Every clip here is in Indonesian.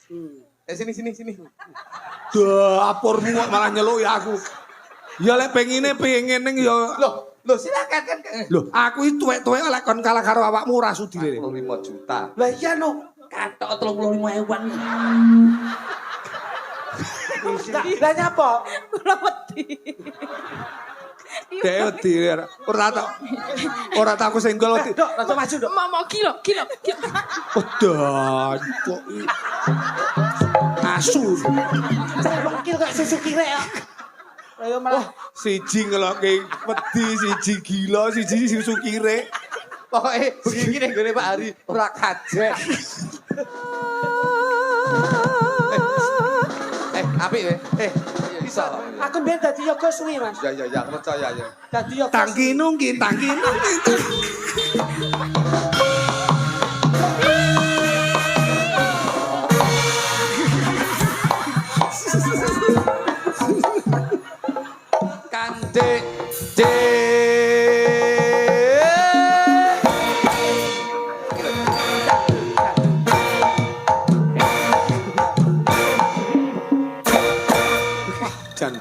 Sini. Dapurmu kok malah nyeluk ya aku. Ya lek pengen ning ya. Loh silakan kan. Loh, aku iki tuwek-tuwek lek kon kalah karo awakmu ora sudi le. 45 juta. Lah iya no, katok 35.000-an. Lah nyapa? Kula wedi. Dewe ora tak aku senggol. Dok, langsung maju dok. Mau kilo. Udah, kok asu. Mungkin kok Suzuki rek. Ayo malah Siji ngeloke wedi, siji gila, siji Suzuki rek. Pokoke iki ning gone Pak Hari ora kajet. Apik we. Bisa. aku mbiyen dadi yoga suwi, Mas. Ya, percaya ya. Dadi yoga. Tangki nungkin. Kang D. Jan,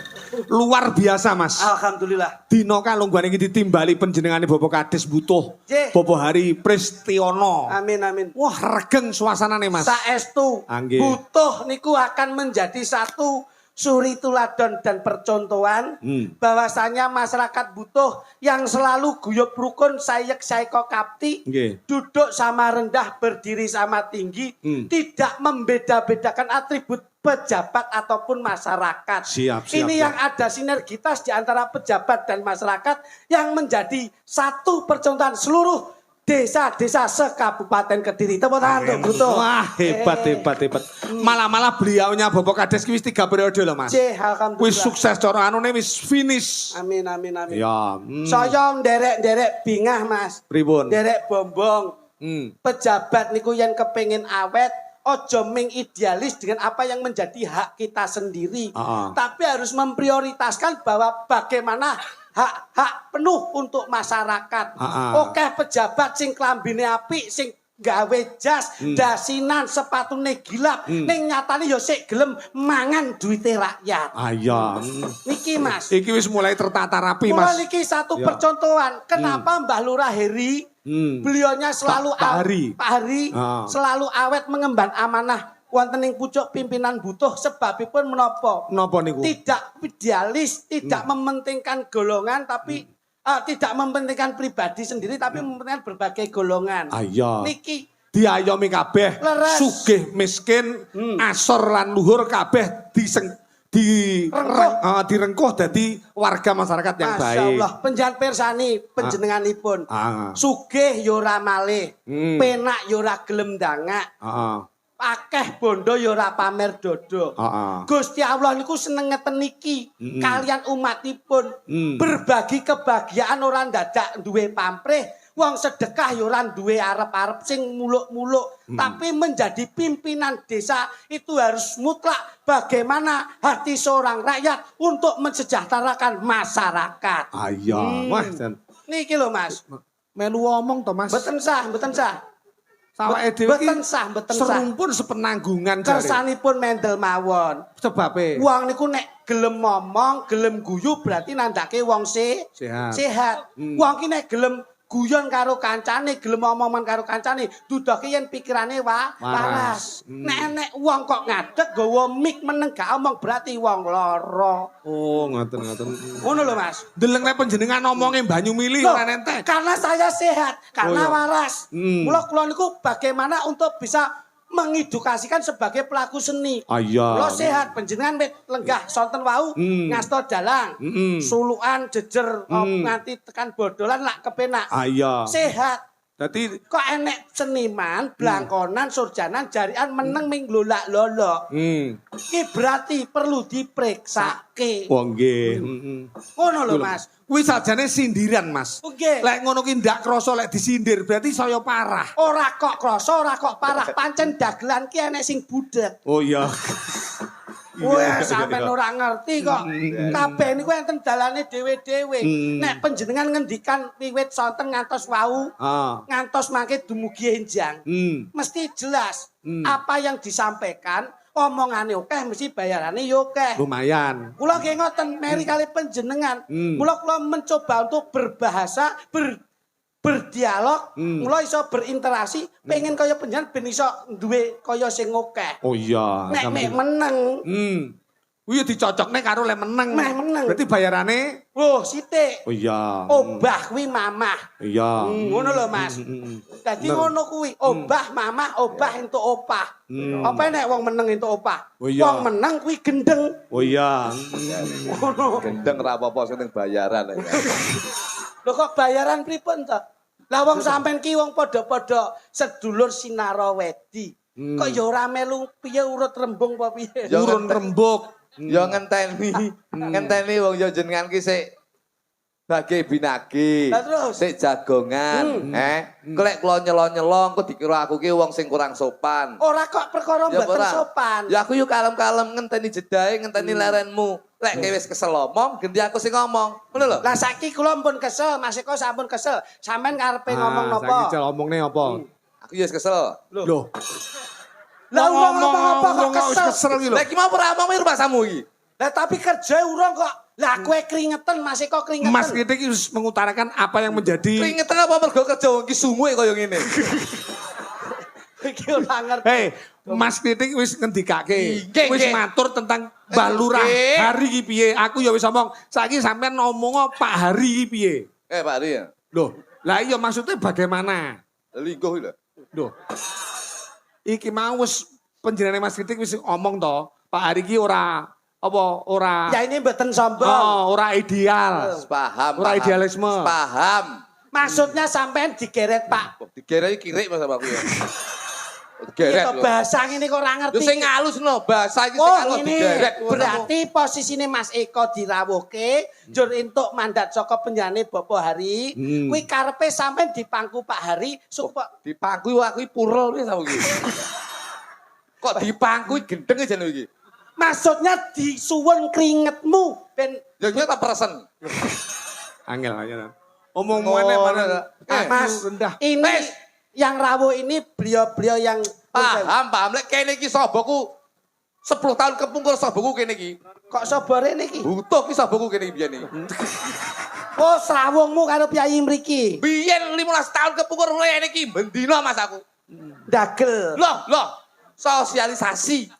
luar biasa Mas. Alhamdulillah. Dino kalungguane iki ditimbali panjenengane Bapak Kades butuh. Nggih. Bapak Hari Pristiono. Amin. Wah, regeng suasanane Mas. Saestu Anggih. butuh niku akan menjadi satu suri tuladan dan percontohan bahwasanya masyarakat butuh yang selalu guyub rukun sayek saiko kapti Nggih. duduk sama rendah berdiri sama tinggi tidak membeda-bedakan atribut pejabat ataupun masyarakat. Siap. Ini yang ada sinergitas di antara pejabat dan masyarakat yang menjadi satu percontohan seluruh desa-desa sekabupaten Kediri. Tepuk tangan tuh, butuh. Wah, hebat. Malah beliaunya Bapak Kades wis 3 periode loh, Mas. Alhamdulillah. Wis sukses cara anune wis finish. Amin. Ya. Saya nderek bingah, Mas. Pripun? Nderek bombong. Pejabat niku yang kepengin awet, ojo mengidealis dengan apa yang menjadi hak kita sendiri. Tapi harus memprioritaskan bahwa bagaimana hak penuh untuk masyarakat. Oke pejabat sing klambine apik, sing gawe jas, dasinan, sepatune gilap, ning nyatane ya sik gelem mangan duite rakyat. Iya. Niki Mas. Iki wis mulai tertata rapi, Mulai Mas. niki satu percontohan. Kenapa Mbah Lurah Heri beliaunya selalu Pak Hari selalu awet mengemban amanah wonten ing pucuk pimpinan butuh sebabipun menapa? Napa niku? Tidak idealis, tidak mementingkan golongan tapi tidak mementingkan pribadi sendiri tapi mementingkan berbagai golongan. Iya. Niki Diayomi kabeh, leres. sugih miskin, asor lan luhur kabeh direngkuh dadi warga masyarakat yang Masya baik. Allah, penjan persani penjenenganipun. Sugih ya ora malih, penak ya ora gelem dangak. Akeh bondo ya ora pamer dodo. Gusti Allah niku seneng ngeten niki kalian umatipun berbagi kebahagiaan ora ndadak duwe pamrih. Wong sedekah ya ora duwe arep-arep sing muluk-muluk, tapi menjadi pimpinan desa itu harus mutlak bagaimana hati seorang rakyat untuk mensejahterakan masyarakat. Iya, wah jan. Niki lho Mas. Melu omong to, Mas. Mboten sah. Sawake dhewe iki Mboten sah. serumpun sepenanggungan jare. Kersanipun mendel mawon. Sebabe Wong niku nek gelem ngomong, gelem guyu berarti nandake wong sehat. Wong ki nek gelem guyon karo kancane, gelem omongan karo kancane, dudoke yen pikirane waras. Nek wong kok ngadeg gawa mik meneng gak omong berarti wong lara. Oh, ngoten. Ngono lho Mas. Deleng nek panjenengan omonge banyu mili ora nenteh. Karena saya sehat, karena iya. waras. Mula kula niku bagaimana untuk bisa mengedukasikan sebagai pelaku seni. Iya. Kula sehat, panjenengan wit lenggah sonten wau ngasto dalang. Sulukan jejer nganti tekan bodolan lak kepenak. Iya. Sehat. Dadi Kok enek seniman, blangkonan, surjanan, jarian meneng ming lolak-lolok. Iki berarti perlu dipreksake. wong nggih. Ngono lho Mas. Kuwi sajane sindiran, Mas. Nggih. Lek ngono ki ndak krasa lek disindir berarti saya parah. Ora kok krasa, ora kok parah. Pancen dagelan ki enek sing budek. Oh iya. Wah, sampean ora ngerti kok. Kabeh niku enten dalane dhewe-dhewe. Nek panjenengan ngendikan wiwit sonten ngantos wau, ngantos mangke dumugi enjang. Mesti jelas apa yang disampaikan, omongane akeh mesti bayarane yo akeh. Lumayan. Kula nggih ngoten meri kali panjenengan. Kula mencoba untuk berbahasa, berdialog, mula iso berinteraksi, pengen kaya panjenengan ben iso duwe kaya sing akeh. Oh iya. Nek meneng. Kuwi dicocokne karo le meneng. Meh meneng. Berarti bayarane Loh, sithik. oh iya. Obah kuwi mamah. Iya. Ngono lho, Mas. Dadi ngono kuwi, obah mamah, obah entuk opah. Apa nek wong meneng entuk opah? Oh iya. Wong meneng kuwi gendeng. Oh iya. Ngono. Gendeng ra apa-apa sing bayaran. Lho kok bayaran pripun to? Lah wong sampean ki wong padha-padha sedulur Sinarawedi. Kok ya ora melu piye urut rembung apa piye? Urun rembug. Ya ngenteni wong ya jenengan ki sik bage binagi. Lah terus? Sik jagongan, Klek kula nyelon-nyelon kok dikira aku ki wong sing kurang sopan. Ora kok perkara Ya, mboten ora. sopan. Ya aku yo kalem-kalem ngenteni jedahe, ngenteni lerenmu. Lek kowe wis kesel omong, ganti aku sing ngomong. Ngono lho. Lah saiki kula pun kesel, Mas Eko sampun kesel. Sampean karepe ngomong Saiki napa? cel omongne apa? Aku yo wis kesel. Loh. Lah ngomong apa kok kesel? iki lho. Lek ki mau ora omong rumahmu iki. Lah tapi kerja urung kok. Lah kowe keringetan, Mas Eko keringetan. Mas Kritik iki harus mengutarakan apa yang menjadi Keringetan apa mergo kerja wong ki sungue kaya ngene. Iki ora ngerti. Hei, Mas Kritik wis ngendikake. Nggih, Wis nggih. matur tentang Mbah Lurah Nggih. Hari iki piye? Aku ya wis omong, saiki sampean ngomong Pak Hari iki piye? Pak Ri ya. Loh, lah iya maksudnya bagaimana? Lingkuh lho. Loh. Iki mau wis penjenengan Mas Kritik wis ngomong to, Pak Hari iki ora ora Ya ini mboten sombong. ora ideal. Paham. Ora idealisme. Paham. Maksudnya sampean digeret, Pak. Digere kirik Mas aku ya. Itu Digeret lho. bahasa ngene kok ora ngerti. Yo sing ngalus no, bahasa iki sing Oh alus ini digeret. berarti posisine Mas Eko dirawuhke njur entuk mandat saka penjane Bapak Hari kuwi karepe sampean dipangku Pak Hari supaya Dipangku aku iki purul wis aku iki. Kok dipangku gendeng aja lho iki. maksudnya disuwun keringetmu ben Ya nyata persen. Angel aja. Omong-omongane mana? Mas rendah. ini Wes. yang rawuh ini beliau-beliau yang Paham. Lek kene iki sabaku 10 tahun kepungkur sabaku kene iki. kok sobore niki Butuh ki sabaku kene iki biyen iki. oh srawungmu karo piyayi mriki Biyen 15 tahun kepungkur kene iki bendina Mas aku. dagel Loh, sosialisasi.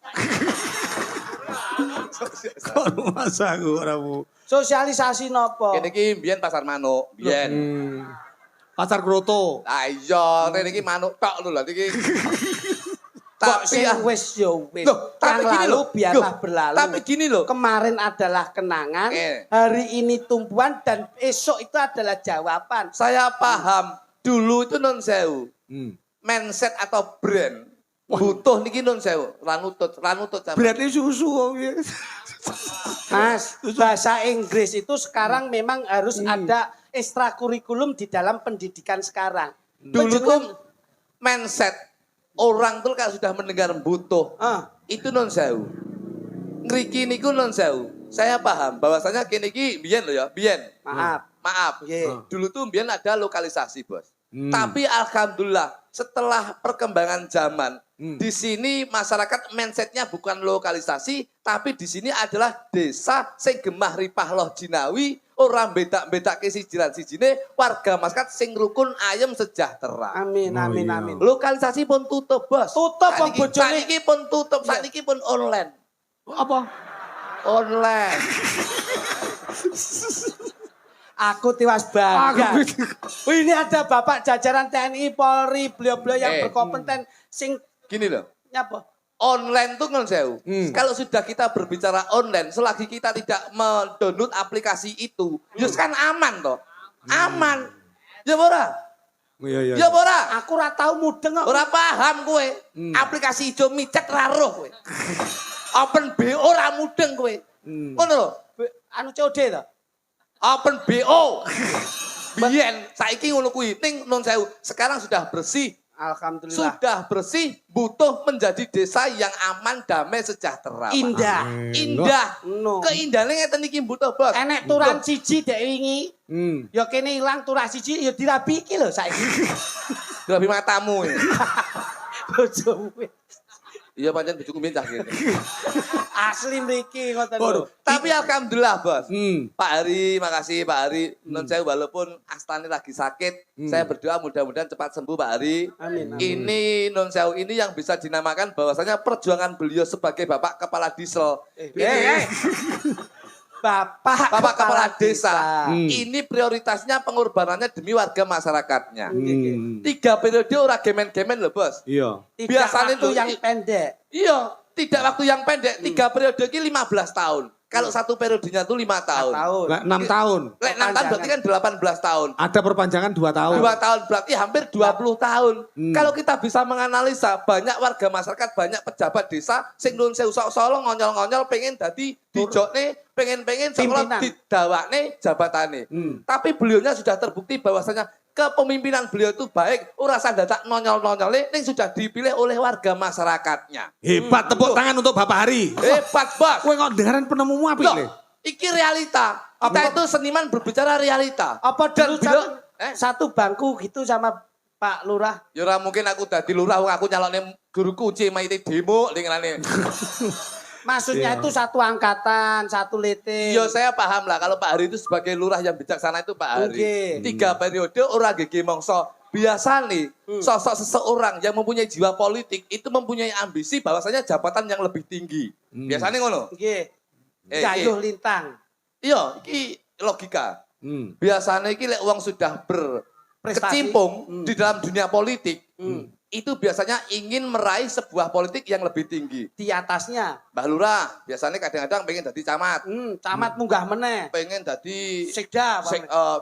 Kok masa aku ora mu. sosialisasi nopo Kene iki biyen pasar manuk, biyen. Pasar Kroto. Ah iya, rene iki manuk tok lho lha iki. kok sing ah, wis yo wis Loh, tapi yang gini lalu loh. biarlah Loh, berlalu tapi gini loh. kemarin adalah kenangan hari ini tumpuan dan esok itu adalah jawaban Saya paham. Dulu itu non sewu. Mindset atau brand. Butuh niki non sewu. Ranutut sampe. Berarti susu kok piye? Mas bahasa Inggris itu sekarang memang harus ada ekstrakurikulum di dalam pendidikan sekarang Dulu tuh mindset orang tuh kalau sudah mendengar butuh itu non sewu. Ngriki niku non sewu. Saya paham bahwasanya kene iki biyen lho ya, biyen. Maaf. Nggih. Dulu tuh biyen ada lokalisasi, Bos. Tapi alhamdulillah setelah perkembangan zaman di sini masyarakat mindsetnya bukan lokalisasi, tapi di sini adalah desa sing gemah ripah loh jinawi, orang bedak-bedak ke sijilan sijine, warga masyarakat sing rukun ayem sejahtera. Amin amin iya. amin Lokalisasi pun tutup, Bos. Tutup, Bang Bojone. Saniki pun tutup, saniki pun online. Apa? Online. aku tiwas bangga ini ada Bapak jajaran TNI Polri beliau-beliau yang berkompeten sing Gini loh. nyapa Online tuh ngon sewu. Kalau sudah kita berbicara online, selagi kita tidak mendownload aplikasi itu, just kan aman toh. Aman. Ya ora? Iya. Ya ora? aku ora tau mudeng kok Ora paham kowe. Aplikasi ijo micet ra roh kowe. Open BO ora mudeng kowe. Ngono lho. anu COD to Open BO. Biyen saiki ngono kuwi ning non sewu. Sekarang sudah bersih, Alhamdulillah. Sudah bersih, butuh menjadi desa yang aman, damai, sejahtera. Pak. Indah. Indah. No. Keindahannya ngeten iki butuh, Bos. Enek turan siji dek wingi. Ya kene ilang turah siji ya dirabi iki lho saiki. Dirabi matamu. Ya. Bojomu. Iya pancen bojoku mbien cah kene. Asli mriki ngoten lho. Tapi alhamdulillah, Bos. Pak Hari, makasih Pak Hari. Non saya walaupun Astani lagi sakit, saya berdoa mudah-mudahan cepat sembuh Pak Hari. Amin. Ini non sewu ini yang bisa dinamakan bahwasanya perjuangan beliau sebagai Bapak Kepala Disel. Bapak Kepala Desa. Ini prioritasnya pengorbanannya demi warga masyarakatnya. 3 periode ora gemen-gemen loh, Bos. Iya. Biasanya itu yang pendek. Iya, tidak waktu yang pendek. 3 periode ini 15 tahun. Kalau 1 periodenya itu 5 tahun. 6 tahun. 6 tahun berarti kan 18 tahun. Ada perpanjangan 2 tahun. 2 tahun berarti hampir 20 tahun. Kalau kita bisa menganalisa banyak warga masyarakat, banyak pejabat desa sing nun sewu sok-solo ngonyol-ngonyol pengen dadi dijokne, pengen-pengen sekolah didawakne jabatane. Tapi beliaunya sudah terbukti bahwasanya kepemimpinan beliau itu baik, ora sandadak nonyol-nonyole ning sudah dipilih oleh warga masyarakatnya. Hebat, tepuk tangan untuk Bapak Hari. Hebat, Bos. Kowe kok dengaran penemumu apik Loh, le? iki realita. Kita itu seniman berbicara realita. Apa Dan dulu beliau satu bangku gitu sama Pak Lurah? ya ora mungkin aku dadi lurah wong aku nyalone guru kunci maite demo ning ngene. Maksudnya itu satu angkatan, satu lete. Iya saya paham lah kalau Pak Hari itu sebagai lurah yang bijaksana itu Pak Hari. 3 periode ora gege mongso. Biasa nih sosok seseorang yang mempunyai jiwa politik itu mempunyai ambisi bahwasanya jabatan yang lebih tinggi. Biasanya ngono. Nggih. Gayuh lintang. Iya, iki logika. Biasanya iki lek wong sudah berkecimpung di dalam dunia politik, itu biasanya ingin meraih sebuah politik yang lebih tinggi. Di atasnya. Mbah Lurah biasanya kadang-kadang pengen jadi camat. Camat munggah meneh. Pengen jadi Sekda.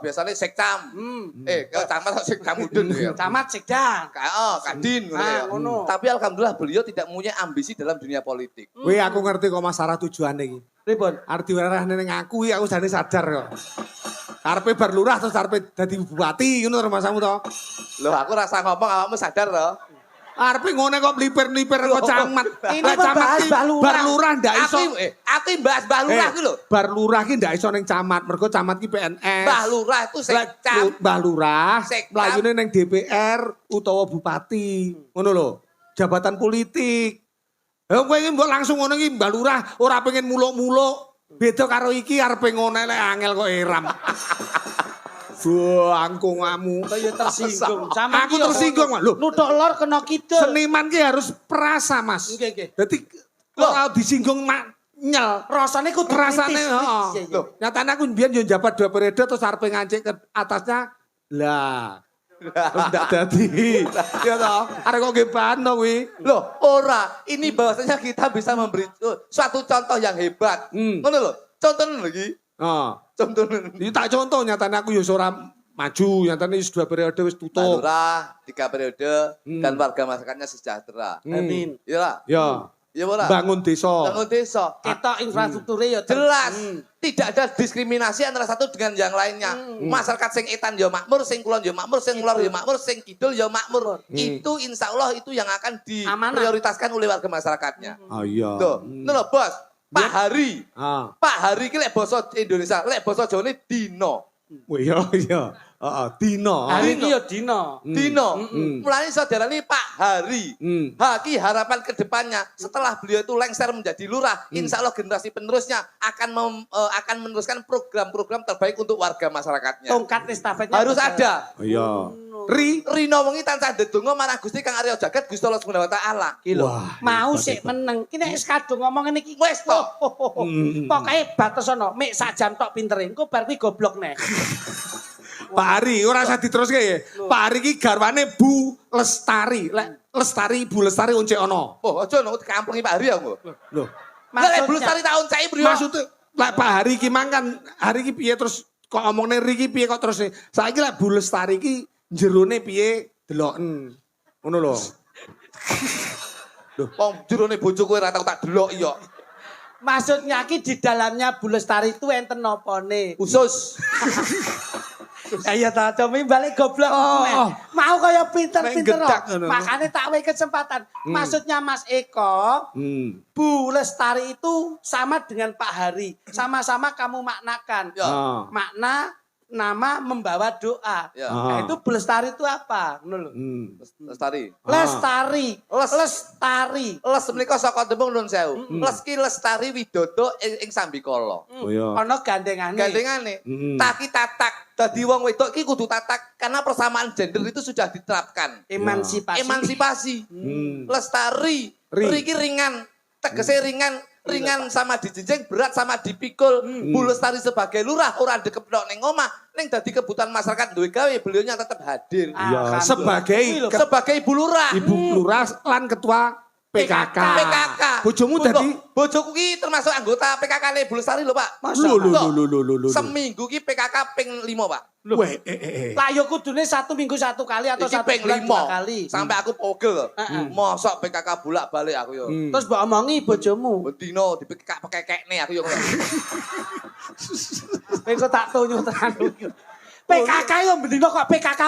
biasanya sekcam. Kalau camat atau sekcam mudun ya. Camat sekda. Kadin ngono ya. Ngono. Tapi alhamdulillah beliau tidak mempunyai ambisi dalam dunia politik. Wih, aku ngerti kok masalah tujuannya iki. Pripun? Arep diwerehne ning aku iki aku jane sadar kok. Karepe bar lurah terus arepe dadi bupati ngono to masamu to. Loh aku rasa ngomong awakmu sadar to. Arepe ngene kok mlipir-mlipir kok camat. Ini Lah camat ki bar lurah ndak iso. Aku bahas Mbah Lurah ki lho. Bar lurah ki ndak iso ning camat, mergo camat ki PNS. Mbah Lurah itu sekcam. Mbah Lurah Sekcam. mlayune ning DPR utawa bupati. Ngono lho. Jabatan politik. Kowe iki mbok langsung ngono iki Mbah Lurah ora pengen muluk-muluk. Beda karo iki arepe ngene lek angel kok eram. Angkungamu. Kaya tersinggung. Aku tersinggung, Lho. Nuthuk lor kena kidul. Seniman ki harus perasa, Mas. Nggih. Dadi ora disinggung nyel. Rasane kudu Rasane kritis. heeh. Iya, iya. Loh, nyatane aku mbiyen yo njabat 2 periode terus arepe ngancik ke atasnya. Lah. Terus ndak dadi. Ya toh, arek kok nggih bano kuwi. Loh, ora. Ini bahwasanya kita bisa memberi suatu contoh yang hebat. Ngono lho. Contohnya lagi. Heeh. Contohnya. Iki tak contoh nyatane aku yo ora maju, nyatane wis 2 periode wis tutup. Lurah 3 periode dan warga masyarakatnya sejahtera. Amin. Iya lah. Ya. Iya ora. Bangun desa. Bangun desa. Ketok infrastrukturnya ya Jelas. Tidak ada diskriminasi antara satu dengan yang lainnya. Masyarakat sing etan ya makmur, sing kulon ya makmur, sing lor ya makmur, sing kidul ya makmur. Itu insya Allah itu yang akan diprioritaskan oleh warga masyarakatnya. Oh iya. Tuh, lho Bos. Pak Hari. Pak Hari ki lek basa Indonesia, lek basa Jawa ini dino. Oh iya. Heeh, dino. Hari ini ya dino. Dino. Mulai saudara ini Pak Hari. Haki harapan ke depannya setelah beliau itu lengser menjadi lurah, insya Allah generasi penerusnya akan meneruskan program-program terbaik untuk warga masyarakatnya. Tongkat estafetnya Harus ada. Oh iya. Rino wengi tansah ndedonga marang Gusti Kang Arya Jagat Gusti Allah Subhanahu wa taala. Ki lho. Wah, Mau sik meneng. Ki nek kadung ngomong ngene iki Wes to. Pokoke batesono, mik sak jam tok pintere. Engko bar kuwi goblok neh. Pak Ari, ora usah diteruske ya. Pak Ari ki garwane Bu Lestari. Lestari Bu Lestari oncek ono. Oh, aja nang kampungi Pak Hari aku. Loh. Lek belum cari tahun saya bro. Maksudnya lek Pak Hari ki mangkan hari ki piye terus kok omongne Riki piye kok terus saiki lek Bu Lestari ki jerone piye deloken. Ngono lho. Loh, wong jerone bojoku ora tau tak delok iya. Maksudnya ki di dalamnya Bu Lestari itu enten nopone? Usus. Iya ta, Comi balik goblok. Mau kaya pinter-pinter. Makanya tak wae kesempatan. Maksudnya Mas Eko, Bu Lestari itu sama dengan Pak Hari. Sama-sama kamu maknakan. Makna nama membawa doa. Nah, itu Lestari itu apa? Lestari. Lestari. Lestari. Les menika saka tembung Nun Sewu. Les ki lestari widodo ing sambikala. Ana gandengane. Gandengane. Taki tatak. Dadi wong wedok ki kudu tatak karena persamaan gender itu sudah diterapkan. Emansipasi. Lestari. Riki ringan. Tegese ringan sama dijinjing, berat sama dipikul. Bu Lestari sebagai lurah ora dekepno ning omah, ning dadi kebutuhan masyarakat duwe gawe, beliaunya tetap hadir. Ya, sebagai Ibu Lurah. Ibu Lurah lan ketua PKK. Bojomu dadi bojoku ki termasuk anggota PKK-ne Bu Lestari lho, Pak. Lho. Seminggu ki PKK ping 5, Pak. Lah ya kudune 1 minggu 1 kali atau 1 bulan 2 kali. Sampai aku pogel. Mosok PKK bolak-balik aku yo. Terus mbok omongi bojomu. Bendino dipekek-pekekne aku yo. Kowe kok tak tonyo tenan. PKK yo bendino kok PKK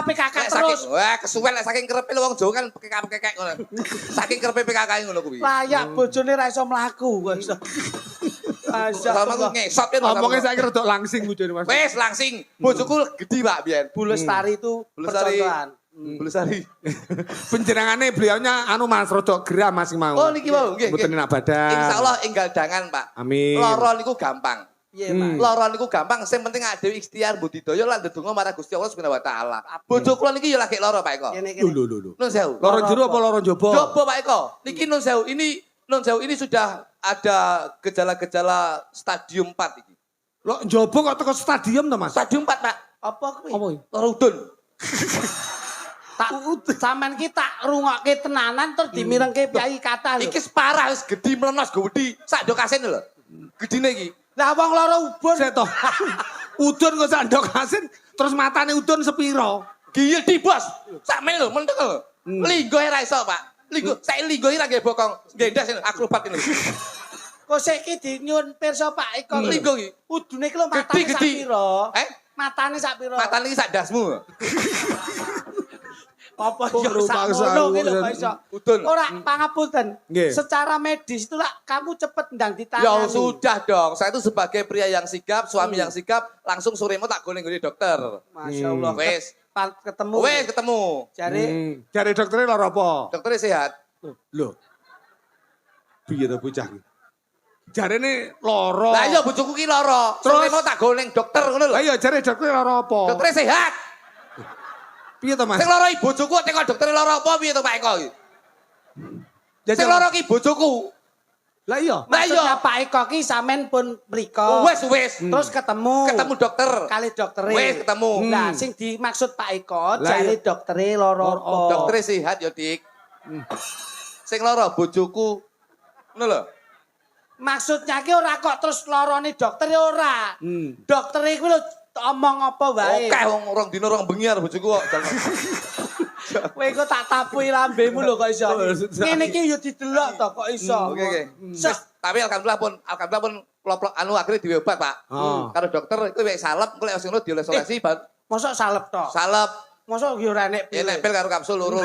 terus. Wah, kesuwen lek saking kerepe wong Jawa kan pekek-pekek ngono. Saking kerepe PKK ngono kuwi. Layak bojone ra iso mlaku kok iso. Sama aku ngesot kan. ngomongnya saya kira dok langsing bojone Mas. Wes langsing. Bojoku gede Pak biyen. Bu Lestari itu percontohan. Bu Lestari. Penjenengannya beliaunya anu Mas rodok gerah Mas mau. Oh niki mau nggih. Mboten enak badan. Insyaallah enggal dangan Pak. Amin. Loro niku gampang. Iya, Pak. Loro niku gampang, sing penting adewe ikhtiar budidaya lan ndedonga marang Gusti Allah Subhanahu wa taala. Bojo kula niki ya lagi loro Pak Eko. Lho. Nun sewu. Loro jero apa loro jaba? Jaba Pak Eko. Niki Nun sewu ini sudah ada gejala-gejala stadium 4 iki. Lho jaba kok teko stadium to Mas? Stadium 4 Pak. Apa kuwi? Apa iki? Loro udun. Tak sampean ki tak rungokke tenanan terus dimirengke piyai kathah lho. Iki separah wis gedhi mlenos gowedhi. Sak ndok asin lho. Gedine iki. Lah wong loro ubun. Seto. Udun kok sak ndok asin terus matane udun sepiro? Giyel di bos. Sak men lho, mentek lho. Linggo ra iso, Pak. Linggo, saiki linggo iki lagi bokong. Gendas akrobat ini. Kok saiki dinyun pirsa Pak Eko. Linggo iki. Udune ki lho matane sak piro? Matane sak piro? Matane iki sak dasmu. Apa yo sakmono ki lho iso. Ora pangapunten. Secara medis itu lah kamu cepet ndang ditangani. Ya sudah dong. Saya itu sebagai pria yang sigap, suami yang sigap, langsung soremo tak goleng-goleng dokter. Masyaallah. Wes ketemu. Wes ketemu. Jare dokternya loro apa? Dokternya sehat. Lho. Piye to bocah iki? Jarene loro. Lah iya bojoku ki loro. Soremo tak goleng dokter ngono lho. Lah iya jare dokternya loro apa? Dokternya sehat. Piye to Mas? Sing loro iki bojoku teko dokter loro apa piye to Pak Eko iki? Sing loro ki bojoku. Lah iya. Maksudnya Pak Eko ki sampean pun mriko. Wes. Terus ketemu dokter. Kali doktere. Wes ketemu. Nah, sing dimaksud Pak Eko jare doktere loro apa? Doktere sehat ya, Dik. Sing loro bojoku. Ngono lho. Maksudnya ki ora kok terus lorone dokter ora. Doktere kuwi lho omong apa wae. Oke wong rong dina rong bengi karo bojoku kok. Kowe kok tak tapui lambemu lho kok iso. Ngene iki yo didelok to kok iso. Oke. Tapi alhamdulillah pun anu akhirnya diwe obat, Pak. Karo dokter iku wis salep, engko lek wis ngono dioles-olesi mosok salep to. Salep. Mosok yo ora nek pil. Nek pil karo kapsul loro.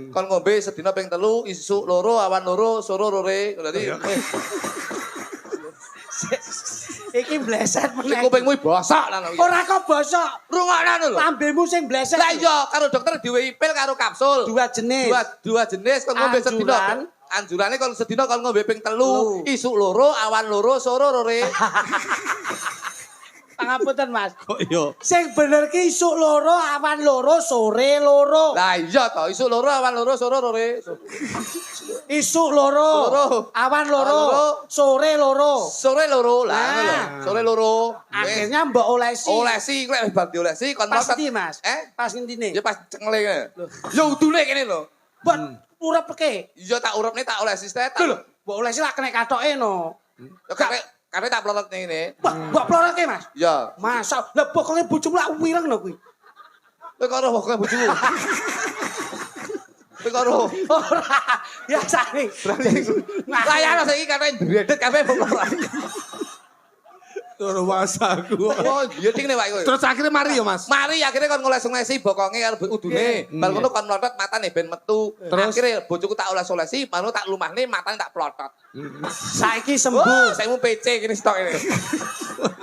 Kon ngombe sedina ping 3, isuk loro, awan loro, sore lore. Dadi iki bleset meneh. Kupingmu bosok lan. Ora kok bosok. Rungokno lho. Lambemu sing bleset. Lah iya, karo dokter diwehi pil karo kapsul. Dua jenis. Dua jenis kon ngombe sedina. Anjurane kon sedina kon ngombe ping 3, isuk loro, awan loro, sore lore. Pangapunten Mas. Kok iya. Sing bener ki isuk loro, awan loro, sore loro. Lah iya to, isuk loro, awan loro, sore lore. Isuk loro, awan loro, sore loro. Sore loro lah ngono lho. Sore loro. Akhirnya mbok olesi. Olesi lek bar diolesi kon pas ndi Mas? Pas ngentine? Ya pas cengle. Ya udune kene lho. Mbok urepke. Iya tak urepne tak olesi stet. Lho, mbok olesi lak kena katoke no. Karena tak pelorot ngene. Mbok pelorotke Mas? Iya. Masa lah pokoke bojomu lak wireng no kuwi. Kowe karo pokoke bojomu. Kowe karo ora. Ya sane. Layar saiki katanya dredet kabeh pelorot. Loro wasaku. Oh, iya ding nek wae. Terus akhirnya mari ya, Mas. Mari akhirnya kon ngoles-ngolesi bokonge karo udune. Bar ngono kon mlotot matane ben metu. Akhirnya bojoku tak oles-olesi, baru tak lumahne matane tak plotot. Saiki sembuh. Saya mau PC gini stok ini.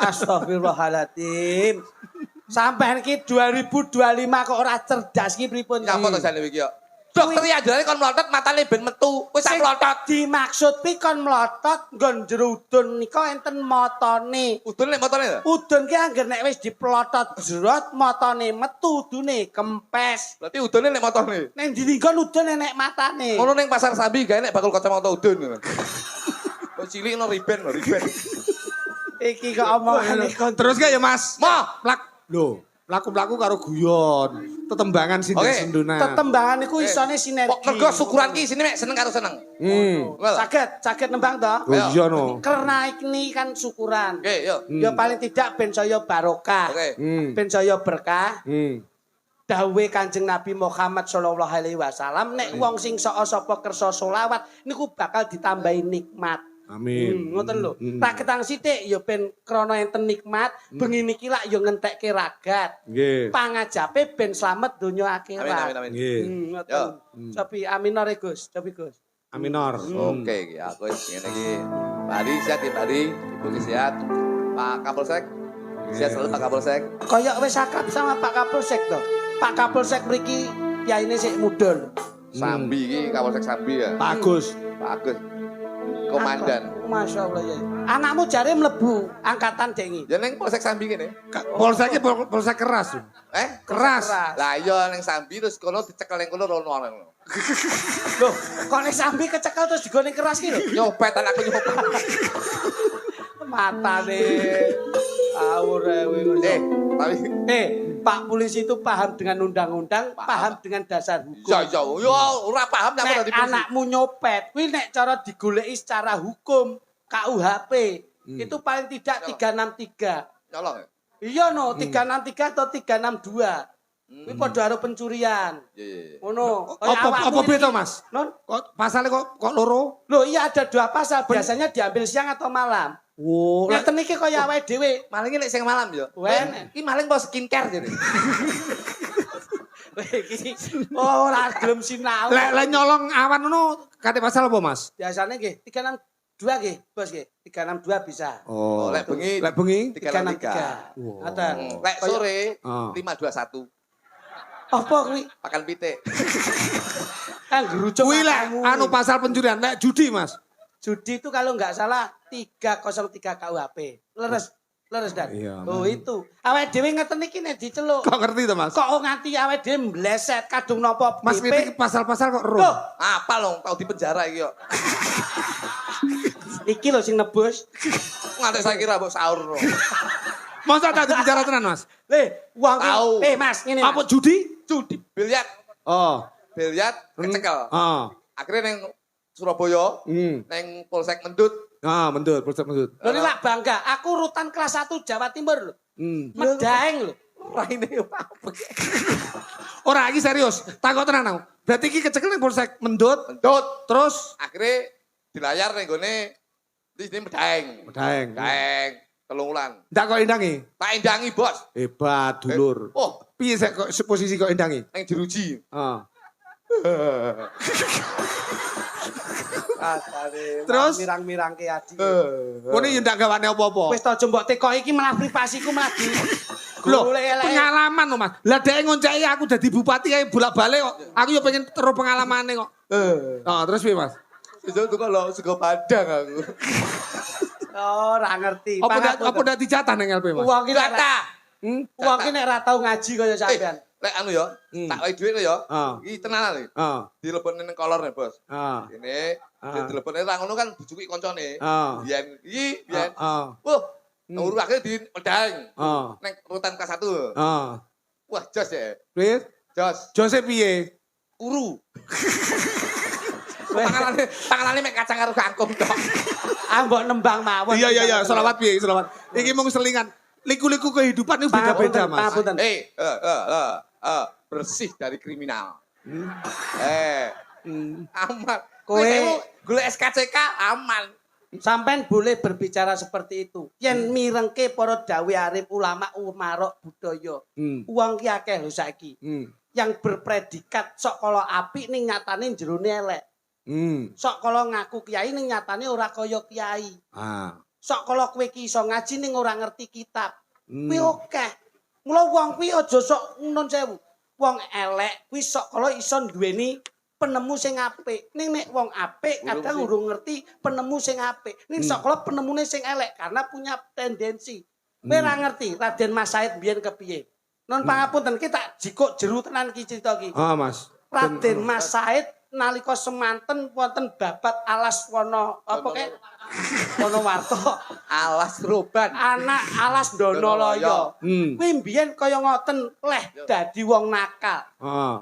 Astagfirullahaladzim. Sampai ki 2025 kok ora cerdas ki pripun? Nyapa to jane iki yo. Dokter ya jane kon mlotot matane ben metu. Wis tak plotot. Dimaksud pi kon mlotot nggon jero udun nika enten motone. Udun nek motone lho. Udun ki angger nek wis diplotot jerot motone metu udune kempes. Berarti udune nek motone. Nek ndi kon udun nek matane. Ngono ning pasar Sambi gawe nek bakul kacamata udun. Kok cilik no riben. Iki kok omongane kon Terus gak ya, Mas? Mo, Laku-laku karo guyon. Tetembangan sinten-sendunan. tetembangan iku isone sinergi. kok mergo syukuran ki sini mek seneng karo seneng. Saged nembang to? Oh iya no. Karena ini kan syukuran. Oke, yo. Ya paling tidak ben saya barokah. Oke. Ben saya berkah. Dawuhe Kanjeng Nabi Muhammad sallallahu alaihi wasallam nek wong sing sapa kersa selawat niku bakal ditambahi nikmat. Amin. Ngoten lho. Tak ketang sithik ya ben krana enten nikmat, bengi niki lak ya ngentekke ragat. Nggih. Pangajape ben slamet donya akhirat. Amin. Nggih. Ngoten. Cobi aminor e Gus, cobi Gus. Aminor. Oke, iki aku wis ngene iki. Bari sehat ya Bari, Ibu sehat. Pak Kapolsek. Sehat selalu Pak Kapolsek. Kayak wis akrab sama Pak Kapolsek to. Pak Kapolsek mriki yaine sik mudhun. Sambi iki Kapolsek Sambi ya. Bagus. Bagus. Komandan. Masya Allah ya. Anakmu jare mlebu angkatan dengi. Ya ning Polsek Sambi kene. Polseknya polsek keras. Keras. Lah iya ning Sambi terus kono dicekel ning kono rono. Loh, kok nek sambi kecekel terus digone keras ki lho. Nyopet anakku nyopet. Matane. Awur Tapi Pak polisi itu paham dengan undang-undang, paham dengan dasar hukum. iya yo ora paham nyapa Nek dadi polisi. anakmu nyopet, kuwi nek cara digoleki secara hukum KUHP itu paling tidak 363. Nyolong ya? Iya no, 363 atau 362. Kuwi padha karo pencurian. Iya. Ngono. Apa beda, Mas? Non? Kok pasalnya kok loro? Loh iya ada dua pasal, biasanya diambil siang atau malam. Oh, Ngeten iki kaya awake dhewe. Maling nek sing malam yo. Wen. Iki maling mau skincare jadi. Oh, ora gelem sinau. lek nyolong awan ngono kate pasal apa, Mas? Biasanya nggih 362 nggih, Bos nggih. 362 bisa. Oh, Lek bengi 363. Ngoten. Lek sore Oh. 521. Apa kuwi? Pakan pitik. Kan gerucuk. Kuwi lek anu pasal pencurian, lek judi, Mas. Judi itu kalau nggak salah 303 KUHP. Leres Dan. Iya. Oh itu. Awake dhewe ngeten iki nek diceluk. Kok ngerti to, Mas? Kok nganti awake dhewe mbleset kadung napa Mas BP. ngerti pasal-pasal kok ero. Loh, Apa lo tau di penjara iki yo. iki lho sing nebus. Nganti saya kira mbok sahur no. Masa tak di penjara tenan, Mas? Uang Tahu. Mas, ngene. Apa judi? Judi biliar. Oh. Biliar kecekel. Ah. Akhirnya neng Surabaya, neng Polsek Mendut. Ah, mendut, polsek mendut. Lho lak bangga, aku urutan kelas 1 Jawa Timur lho. Medaeng lho. Raine apa? Ora iki serius, takok tenan aku. Berarti iki kecekel ning polsek mendut, Mendut. terus Akhirnya dilayar neng gone di sini Medaeng. Medaeng. Medaeng. Telung wulan. Ndak kok endangi. Tak endangi, Bos. Hebat, dulur. Oh, Piye sik kok posisi kok endangi? neng jeruji. Ah. Terus mirang-mirang ke Adi. Kone yo ndak gawane apa-apa. Wis to jembok teko iki malah privasiku malah di. Loh, pengalaman lho, Mas. Lah dhek ngonceki aku dadi bupati kae bolak-balik kok. Aku yo pengen terus pengalamane kok. Oh, terus piye, Mas? Itu tuh kalau sego padang aku. Oh, ora ngerti. Apa ndak dijatah ning LP, Mas? Uang ki nek Jatah. uang ki nek ora tau ngaji kaya sampean. Lek anu ya, tak wae dhuwit ya. Ah. Iki tenanan iki. Ah. Dilebokne ning kolor nih, Bos. Ah. Ini dilebokne ra ngono kan dijuki koncone. Ah. Biyen iki, biyen. Ah. Wah, nomor akhirnya di Medaeng. Ah. Neng rutan K1. Ah. Wah, jos ya. Wis, Jos. Jose piye? Uru. Panganane mek kacang karo kangkung tok. Mbok nembang mawon. Iya, selawat piye, selawat. Iki mung selingan. Liku-liku kehidupan itu beda-beda, Mas. Pangapunten. Bersih dari kriminal. Aman. Kowe golek SKCK aman. Sampean boleh berbicara seperti itu. Yen mirengke para dawuh alim ulama umarok budaya. Wong ki akeh lho saiki. Yang berpredikat sok kala apik ning nyatane jerone elek. Sok kala ngaku kiai ning nyatane ora kaya kiai. Sok kala kowe ki iso ngaji ning ora ngerti kitab. Kuwi akeh. Mula wong kuwi aja sok nun sewu. Wong elek kuwi sok kala iso duweni penemu sing apik. Ning nek wong apik kadang urung ngerti penemu sing apik. Ning sok kala penemune sing elek karena punya tendensi. Kowe ora ngerti Raden Mas Said biyen kepiye. Non pangapunten ki tak jikuk jeru tenan ki crita ki. Mas. Raden Mas Said nalika semanten wonten babat alas wana apa kek Wonowarto Alas Roban. anak alas Donoloyo. Kuwi mbiyen kaya ngoten leh dadi wong nakal.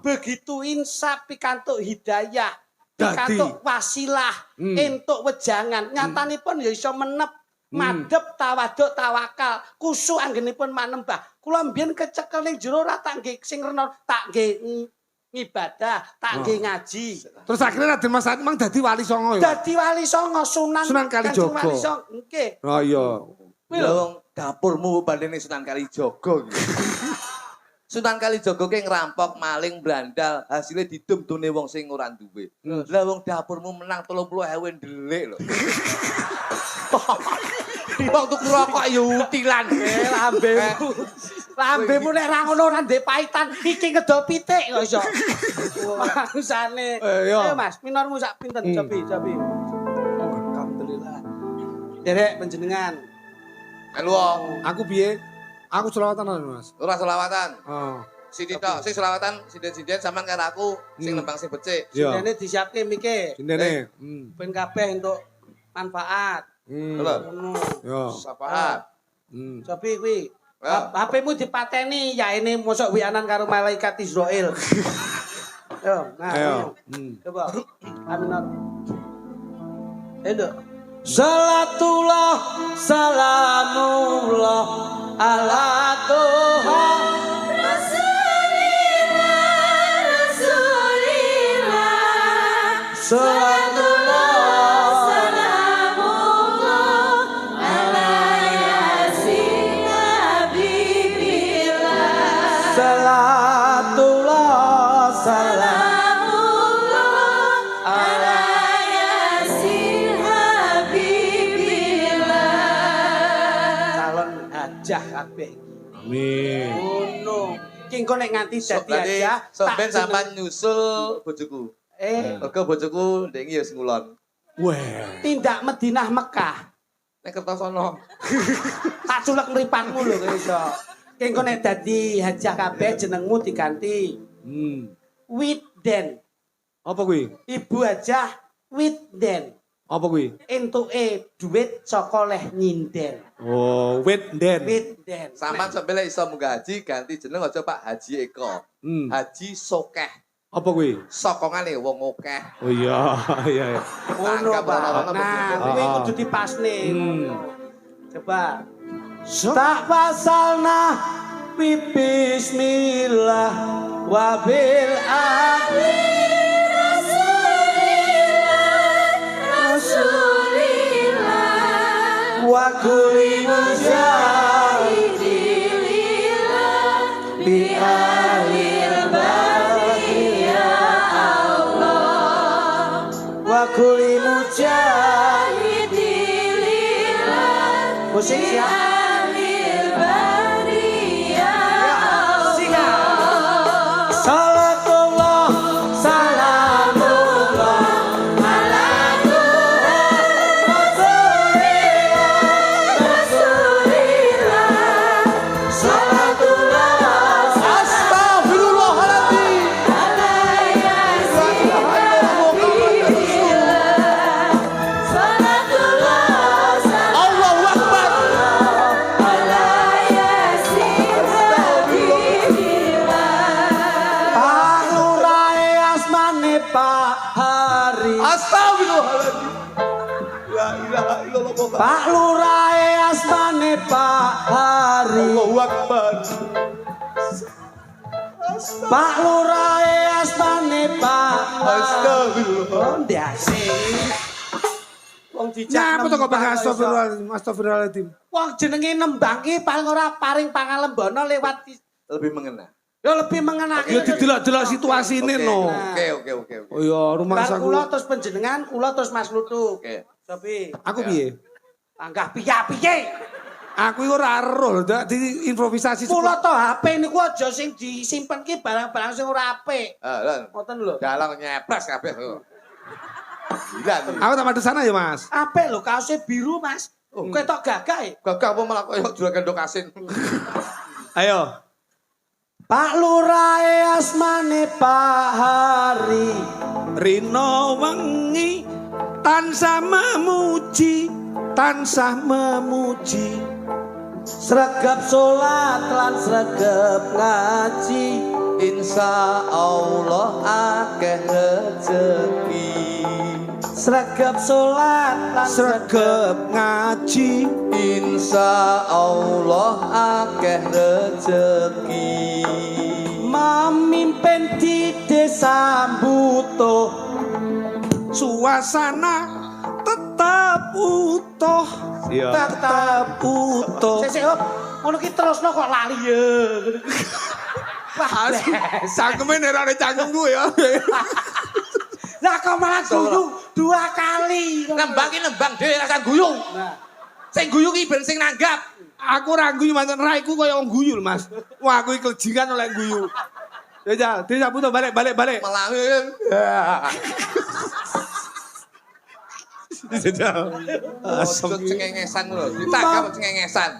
Begitu insaf pikantuk hidayah, pikantuk wasilah, entuk wejangan, nyatanipun ya iso menep, madhep tawaduk tawakal, kusuk anggenipun manembah. Kula mbiyen kecekel ning jero ora tak nggih sing rena tak nggih ibadah, tak nggih ngaji. Terus akhirnya Raden Mas Said mang dadi wali songo ya. Dadi wali songo Sunan Kalijaga. Wali Songo. Nggih. Oh iya. Kuwi lho Wong dapurmu bandene Sunan Kalijaga. Sunan Kalijaga ki ngerampok, maling, brandal, hasilnya didum-dune wong sing ora duwe. Lah wong dapurmu menang 30.000 ndelik lho. Wong tuku rokok ya utilan. lambemu. Lambemu nek ra ngono ora ndek paitan, iki ngedol pitik kok iso. Mangsane. Ayo Mas, minormu sak pinten cobi. Alhamdulillah. Derek panjenengan. Melu Aku piye? Aku selawatan Mas. ora selawatan. Oh. Siti tok, sing selawatan sinden-sinden sampean karo aku sing nembang sing becik. Iya. Dene disiapke mike. Sindene. Ben kabeh entuk manfaat. Lho. Ngono. Yo. Sapaan? Cobi kuwi. HP-mu dipateni ya ini mosok wianan karo malaikat Israel. Yo, nah. Ayo. Coba. Aminat. Edo. Salatullah salamullah ala Tuhan Rasulillah salatullah salatullah salamullah ala yasin habibillah calon hajah kabeh Amin. ngono ki engko nek nganti dadi hajah Sampeyan sampean nyusul bojoku. Mergo bojoku ndek iki ya ngulon. Wah. tindak Madinah Mekah Nek Kertosono. tak culek mripatmu lho kowe iso ki engko nek dadi hajah kabeh jenengmu diganti Widden. Apa kuwi? Ibu Hajah Widden. Apa kuwi? Entuke duit saka leh nyinden. Oh, Widden. Widden. Sampeyan sampe iso munggah haji ganti jeneng aja Pak Haji Eko. Haji Sokeh. Apa kuwi? Sokongane wong akeh. Oh iya, iya. Ngono, Pak. Tangkap Nah, ono-ono kuwi kudu dipasne. Coba. Tak pasalna bismillah wa bil Rasulillah wa kulli mujahidillah bi ahlil bari ya Allah wa kulli mujahidillah musik siap Salatullah salamullah ala Tuhan Rasulillah Salatullah astagfirullahaladzim ala yasin habibillah Salatullah Allahu Akbar ala yasin habibillah Pak Lurae asmane Pak Hari. Astagfirullahaladzim. La ilaha illallah. Pak Lurae asmane Pak Hari. Allahu Akbar. Pak Lurae asmane Pak Hari. Astagfirullah. Oh, ndase. Wong dijak. Nyapa to kok Bang nembang kok iso. astagfirullahaladzim. Wong jenenge nembang ki paling ora paring pangalembono lewat Lebih mengena. ya lebih mengenake. Ya didelok-delok situasine no. Oke. Oh ya rumangsa Kula kula. terus panjenengan, kula terus Mas Lutu. Oke. Sopi. Aku piye? Panggah piye? Aku iku ora ero dak di improvisasi. Kula to HP niku aja sing disimpen ki barang-barang sing ora apik. Ngoten lho. Dalang nyepres kabeh. Gila nih. Aku tak madhep sana ya, Mas. Apik lho kaosnya biru, Mas. Ketok gagah ya. Gagah apa malah koyo jual gendok asin. Ayo. Pak Lurah asmane Pak Hari. Rino wengi tansah memuji, tansah memuji. Sregep salat lan sregep ngaji. Insya Allah akeh rezeki. Sregep salat lan Sregep ngaji. Insya Allah akeh rezeki. memimpin di desa butuh. Suasana tetap utuh. Tetap utuh. Sik hop, ngono ki terusno kok lali ya. Wah, Cangkeme nek ora cangkem gue ya. lah kok malah guyu 2 kali. Nembang ki nembang dhewe rasa guyu. Nah, Sing guyu ki ben sing nanggap. Aku ora guyu manten raiku kaya wong guyu lho, Mas. Wah, aku iki kelejingan oleh guyu. Ya ja, desa butuh balik. Melangi. Asem cengengesan lho. Ditangkap cengengesan.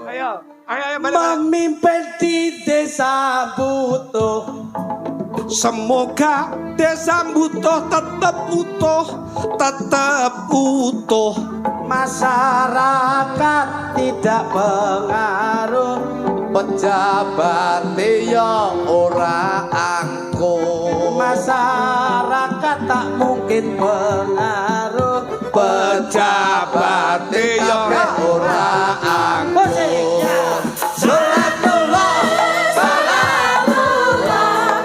Ayo balik. memimpin di desa butuh. Semoga desa butuh tetap utuh. Masyarakat tidak pengaruh. Pejabat ya ora angkuh. Masyarakat tak mungkin pengaruh. Pejabat ya ora angkuh. Salatullah, salamullah,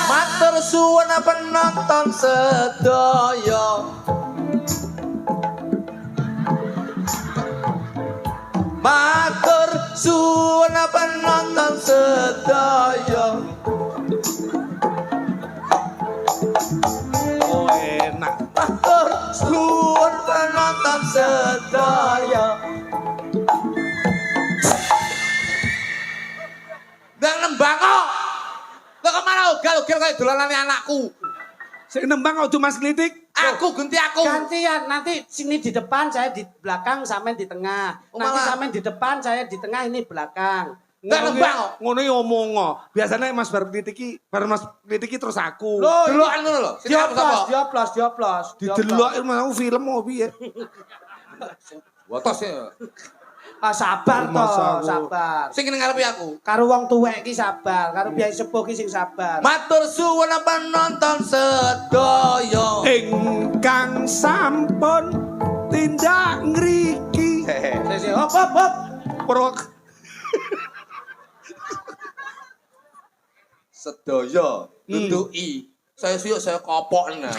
Matur suwun penonton sedaya. Matur suwun penonton sedaya. Oh enak. Matur suwun penonton sedaya. Ndang nembang kok. Lah kok malah ugal-ugal kaya dolanane anakku. Sing nembang kok Mas Klitik. Aku ganti aku. gantian nanti sini di depan, saya di belakang, sampean di tengah. Oh, Nanti malah. sampean di depan, saya di tengah, ini belakang. Nggak nembang kok. Ngono iki omong kok. Biasane Mas bar Klitik iki, Mas Klitik iki terus aku. Loh, Delokan ngono lho. Sini aku sapa? dioplos. Didelok mau film mau piye? Wotos ya. Ah, sabar Masa toh, aku- sabar. Sing ning ngarepe aku. Karo wong tuwek ki sabar, karo biaya sepuh ki sing sabar. Matur suwun penonton sedaya. Ingkang sampun tindak ngriki. Sik, hop. Pro Sedaya duduki. Saya suyuk saya kopok nah.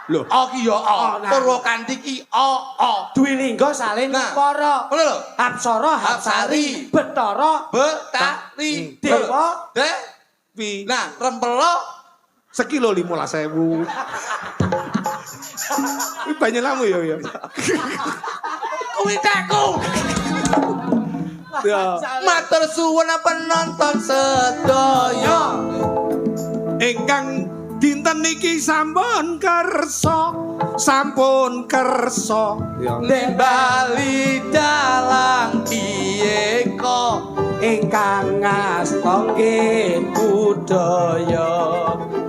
Lho, Oh ki ya Oh, oh. nah. Purwa kanthi ki oh. Dwi lingga salin Nah. para. Ngono lho. Hapsara, Hapsari. Betara, Betari. Dewa. pi Nah, rempelo sekilo 15.000. Wih banyak lamu ya. kuwi teku. Ya. Matur suwun penonton sedaya. Ingkang dinten niki sampun kersa. Nimbali dalang piye kok. ingkang ngasta nggih budaya.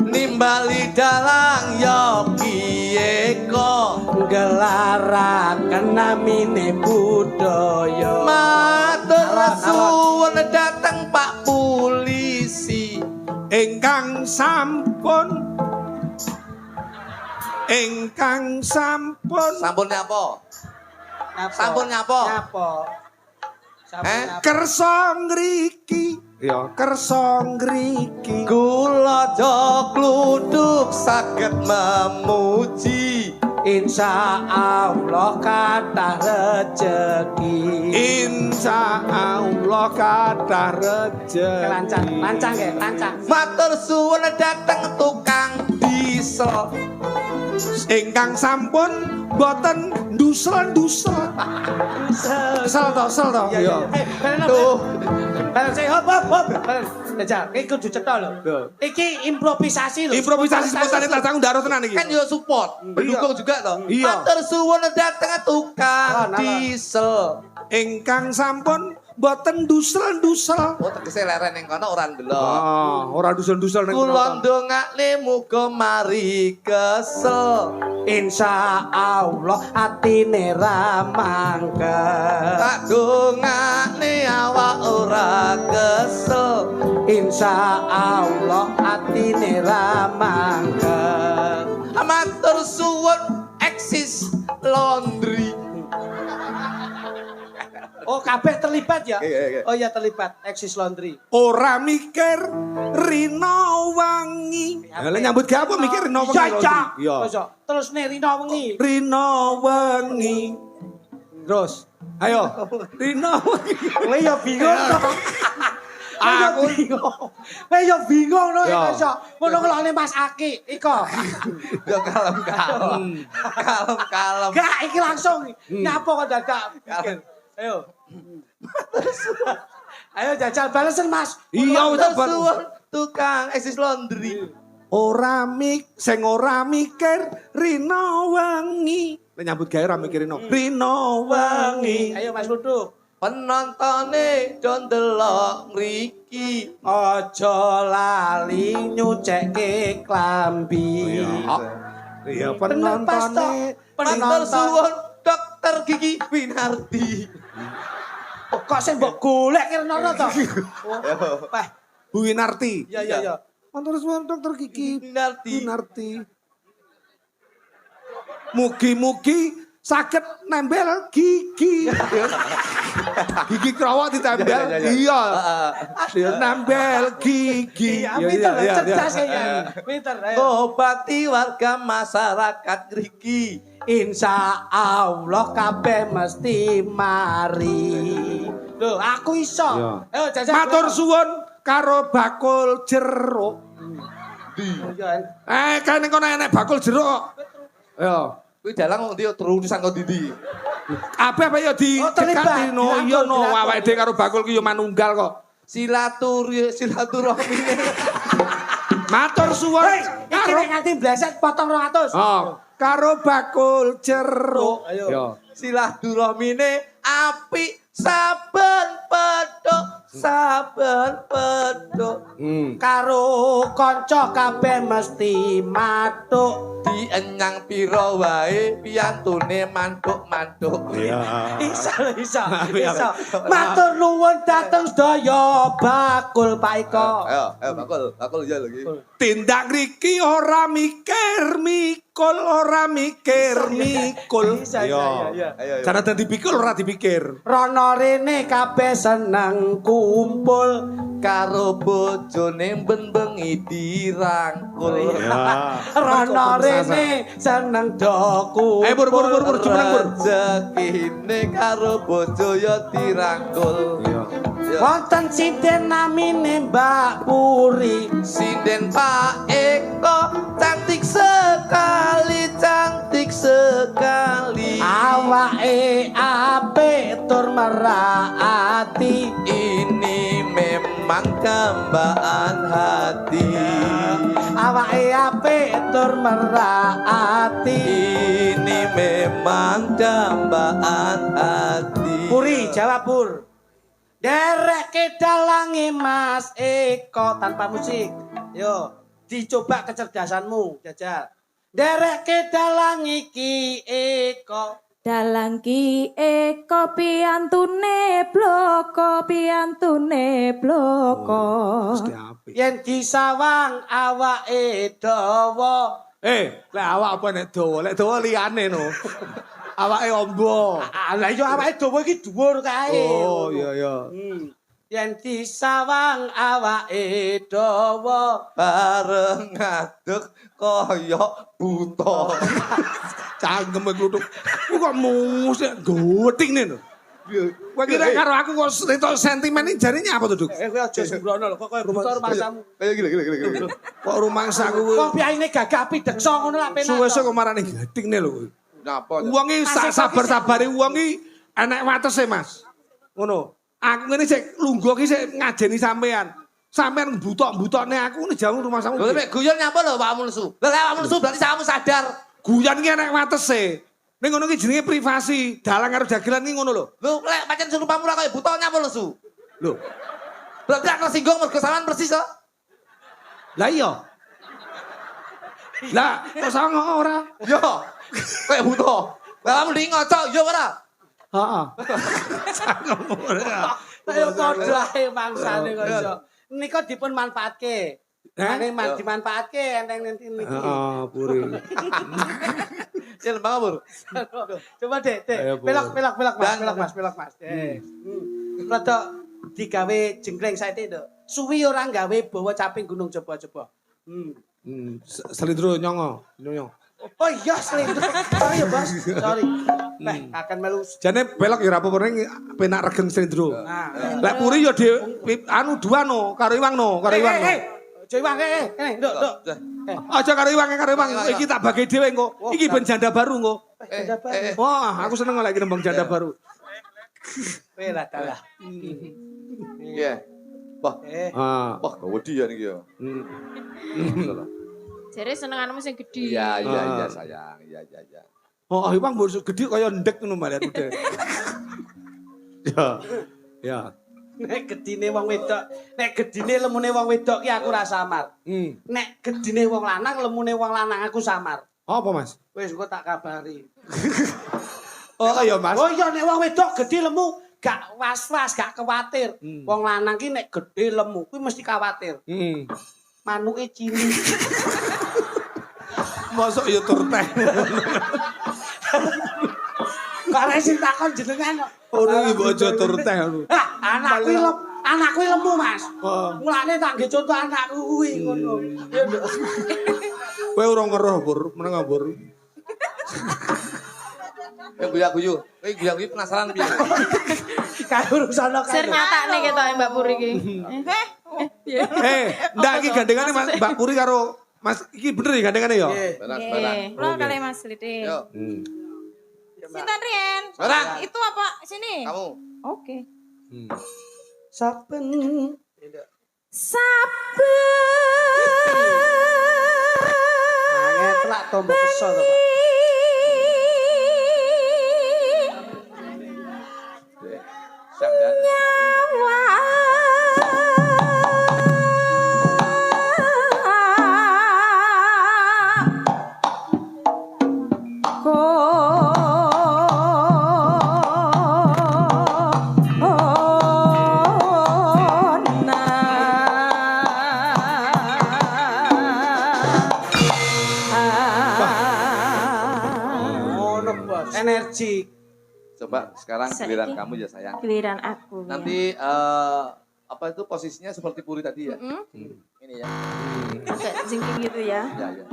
Nimbali dalang ya piye kok. Gelar ngelaraken namine budaya. Matur suwun dateng Pak Polisi. Ingkang sampun Sampun nyapa? Sampun nyapa? Nyapa? kersa ngriki ya kersa ngriki Kula kluduk saged memuji. Insya Allah kathah rejeki. insya Allah kathah rejeki Lancang ya, lancang. Matur suwun dateng tukang diesel. ingkang sampun boten ndusel-ndusel sel to Iya. Tuh. Hop. Jajal, iki kudu cetha lho. Iki improvisasi lho. improvisasi spontane tak ndaro tenan iki Kan yo support, mendukung juga toh. Iya. Matur suwun dateng tukang diesel. ingkang sampun boten ndusel-ndusel Oh tegese leren ning kono ora ndelok. ora ndusel-ndusel ning Kula ndongakne muga mari kesel. Insya Allah atine ra mangkel. Tak dongakne awak ora kesel. Insya Allah atine ra mangkel. Matur suwun eksis laundry. Oh, kabeh terlibat ya? Iya. Oh iya terlibat. Exis Laundry. ora mikir rino wangi lha nyambut gawe apa mikir rino wangi Iya. Terus nih Rino wengi. rino wengi terus ayo rino wengi Kowe ya bingung to. Aku bingung. Kowe ya bingung no Ya. iso. Ngono ngelone Mas Aki iko. Yo kalem-kalem. Kalem-kalem. Gak iki langsung. Nyapa kok dadak bikin. Ayo. Ayo jajal balesen Mas. iya Matur udah suwun tukang eksis laundry. ora mikir rino wengi lha nyambut gawe ora mikir rino wengi Ayo Mas Luduk. Penontone do ndelok mriki. Aja lali nyucekke klambi. iya Penontone Matur suwun dokter gigi Winardi. kok sing mbok golek kirana to. Peh. Bu Winarti Iya. Matur suwun dokter Kiki Winardi. Winarti mugi-mugi saged nembel gigi gigi krawat ditembel iya nembel gigi Pinter cerdas kayaknya. Pinter. Ayo. Obati warga masyarakat ngriki. Insya Allah kabeh mesti mari. Loh, aku iso. Iya. Ayo jajal. matur suwun karo bakul jeruk kene kono enek bakul jeruk yo Kuwi dalang wong ndi terusan kok ndi. kabeh apa ya di Oh, terlibat. dekati no iya no Dirangkul. awake dhewe karo bakul ki yo manunggal kok Silaturahmi. matur suwun Hei, iki karo nek nganti bleset potong 200. oh karo bakul jeruk Ayo. yo Silaturahmine apik saben pedhok. Karo kanca kabeh mesti matuk. Dienyang pira wae piyantune mantuk-mantuk. Iso. Matur nuwun dateng sedaya bakul Pak Iko. Ayo bakul ya lagi. tindak riki ora mikir mikul ora mikir mikul Iya. Ayo. cara dadi pikul ora dipikir Rono rene kabeh seneng kumpul. Karo bojone ben-bengi dirangkul. Rono rene seneng do kumpul. Bur jumrang bur Rezekine karo bojo ya dirangkul. Wonten sinden namine Mbak Puri. Sinden Pak Eko cantik sekali. Awake apik tur merahati. Ini memang dambaan hati. Awake apik tur merahati. Ini memang dambaan hati. Puri jawab Pur. Derek ke dalange Mas Eko tanpa musik. Yo, dicoba kecerdasanmu, jajal. Dereke dalang iki eko. Dalang ki eko piantune bloko Mesti apik. Yen disawang awake dawa. Lek awak apa nek dawa? Lek dawa liyane no. Awake ombo. Lah iya awake dawa iki dhuwur kae. Oh, iya. Yen disawang awake dawa. Bareng ngadeg kaya buta. Cangkem kluthuk. Ku kok musik goting lho. Kowe kira karo aku kok entuk sentimen iki jarine apa to, Duk? Kowe aja sembrono lho, kok koyo motor masamu. Kayak gila. Kok rumangsaku Kok biayane gagah pidekso ngono lak penak. suwe-suwe kok marani gatingne lho kowe. Napa? Wong iki sabar-sabare wong iki enek watese, Mas. Ngono. Aku ngene sik lungguh iki sik ngajeni sampean. Sampean butok-butokne aku ngene jauh rumangsamu. Lho mek guyon nyapa lho awakmu lesu. Lah awakmu lesu berarti kamu sadar. Guyon iki enek watese. Ning ngono iki jenenge privasi. Dalang karo dagelan iki ngono lho. Lho lek pancen surupamu ra kaya buta nyapa lesu. Lho. Berarti aku singgung mergo sampean persis kok. Lah iya. Lah, kok sama ora? Yo. Kayak buta. Lah kamu ndi ngocok yo ora? Heeh. Sama ora. Ayo padha ae mangsane kok iso. Nika dipun manfaatke. Ane dimanfaatke enteng niki. Heeh, puri. Sil mangapur. Coba Dek. Ayo, Bu. Pelak Mas. Rada digawe jengkleng saete to. Suwi ora gawe bawa caping gunung coba-coba. Selindro nyongo. Oh iya selindro. Sorry ya, Bos. Sorry. Akan melu. Jane belok ya ora apa-apa ning penak regeng selindro. Lek puri ya anu dua no, karo iwang no. Aja iwang nduk. Aja karo iwang. Iki tak bagi dhewe engko. Iki ben janda baru engko. Wah, aku seneng lagi nembang janda baru. Lah dalah. Iya. Wah, wah gawedi ya niki ya. Jare senenganmu sing gedhi. Iya sayang. Iya. Oh, iwang mbok gedhe kaya ndek ngono malah udah. Ya. Nek gedine wong wedok, nek gedine lemune wong wedok ki aku ora samar. Nek gedine wong lanang, lemune wong lanang aku samar. Apa, Mas? Wis engko tak kabari. Oh iya, Mas. Oh iya nek wong wedok gedhe lemu gak was-was, gak kuwatir. Wong lanang ki nek gedhe lemu kuwi mesti kuwatir. Manuke cilik. Mosok ya tur teh. Kare sing takon jenengan. Ora iki mbok aja tur teh. Anakku lemu, Mas. Mulane tak nggih contoh anakku kuwi ngono. Kowe ora ngeroh, Bur, meneng Bur. Guyu-guyu. Guyu-guyu penasaran piye? Kae urusan kok. Sir nyatakne ketok Mbak Puri iki. Ndak iki gandengane Mas Mbak Puri karo Mas iki bener ya gandengane ya? Benar. Kula kali Mas Lidi. Yo. Sinten Rien? Ora. Itu apa? Sini. Kamu. Oke. Saben ngetlak tombok kesel to, Pak. Siap dan. Energi. Coba sekarang giliran kamu ya sayang. Giliran aku. Nanti apa itu posisinya seperti Puri tadi ya? Ini ya. Agak jingking gitu ya. Ya.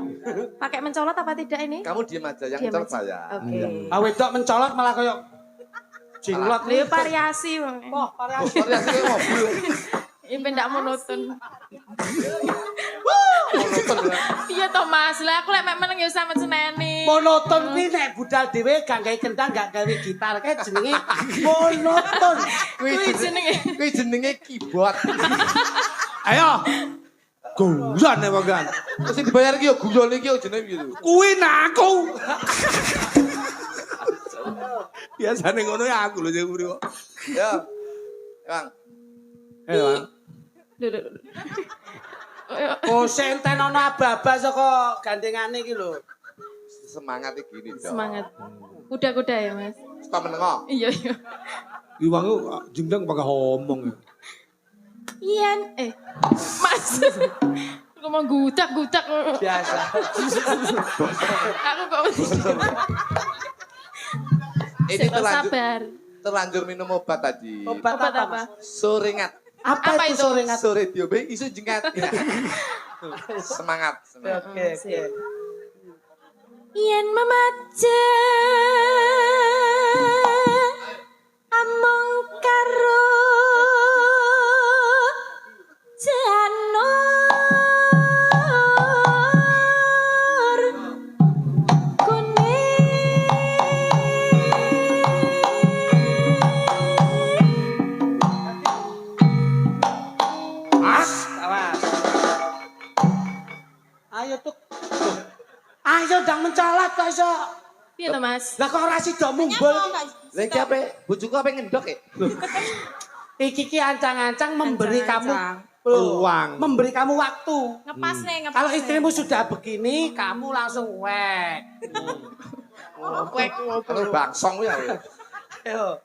Pakai mencolot apa tidak ini? Kamu diam aja yang Diam cerot aja. saya. Oke. Wedok mencolot malah koyo jinglot. Lha variasi wong. Oh, variasi. Variasi kayak mobil. Ini ndak monoton. Monoton ya. Iya toh Mas, lah aku lek mek meneng ya sampe seneni. Monoton kuwi nek budal dhewe gak gawe kendang, gak gawe gitar, kae jenenge monoton. Kuwi jenenge. Kuwi jenenge keyboard. Ayo. Guyon wong kan. Terus sing dibayar iki yo guyon iki yo jenenge piye lho. Kuwi aku. Biasane ngono ya aku lho sing Puri kok. Ya. Bang. Bang. Oh, senten ana aba-aba saka gandengane iki lho. semangat gini dong. Semangat. Kuda-kuda ya, Mas. Stop menengok. Iya, iya. Iwang jengdang pakai ngomong. Ian, Mas. Ngomong gudak-gudak. Biasa. Aku kok mesti. Ini sabar. terlanjur minum obat tadi. Obat Obat apa? apa? Mas? Sorengat. Apa itu sore ngat? Sore diobe isu jengat. Semangat. Oke, oke. Yen memaja among karo janur Mas, awas. Ayo tuh. Ayo ndang mencolot kok iso. piye to, Mas? Lah kok ora sida mumbul. Lha iki ape? Bojoku ape ngendok ya? Iki ki ancang-ancang memberi kamu Peluang. memberi kamu waktu. Ngepas nih, ngepas. Kalau istrimu sudah begini, kamu langsung wek. Wek. Anu bangsong ya. Ayo.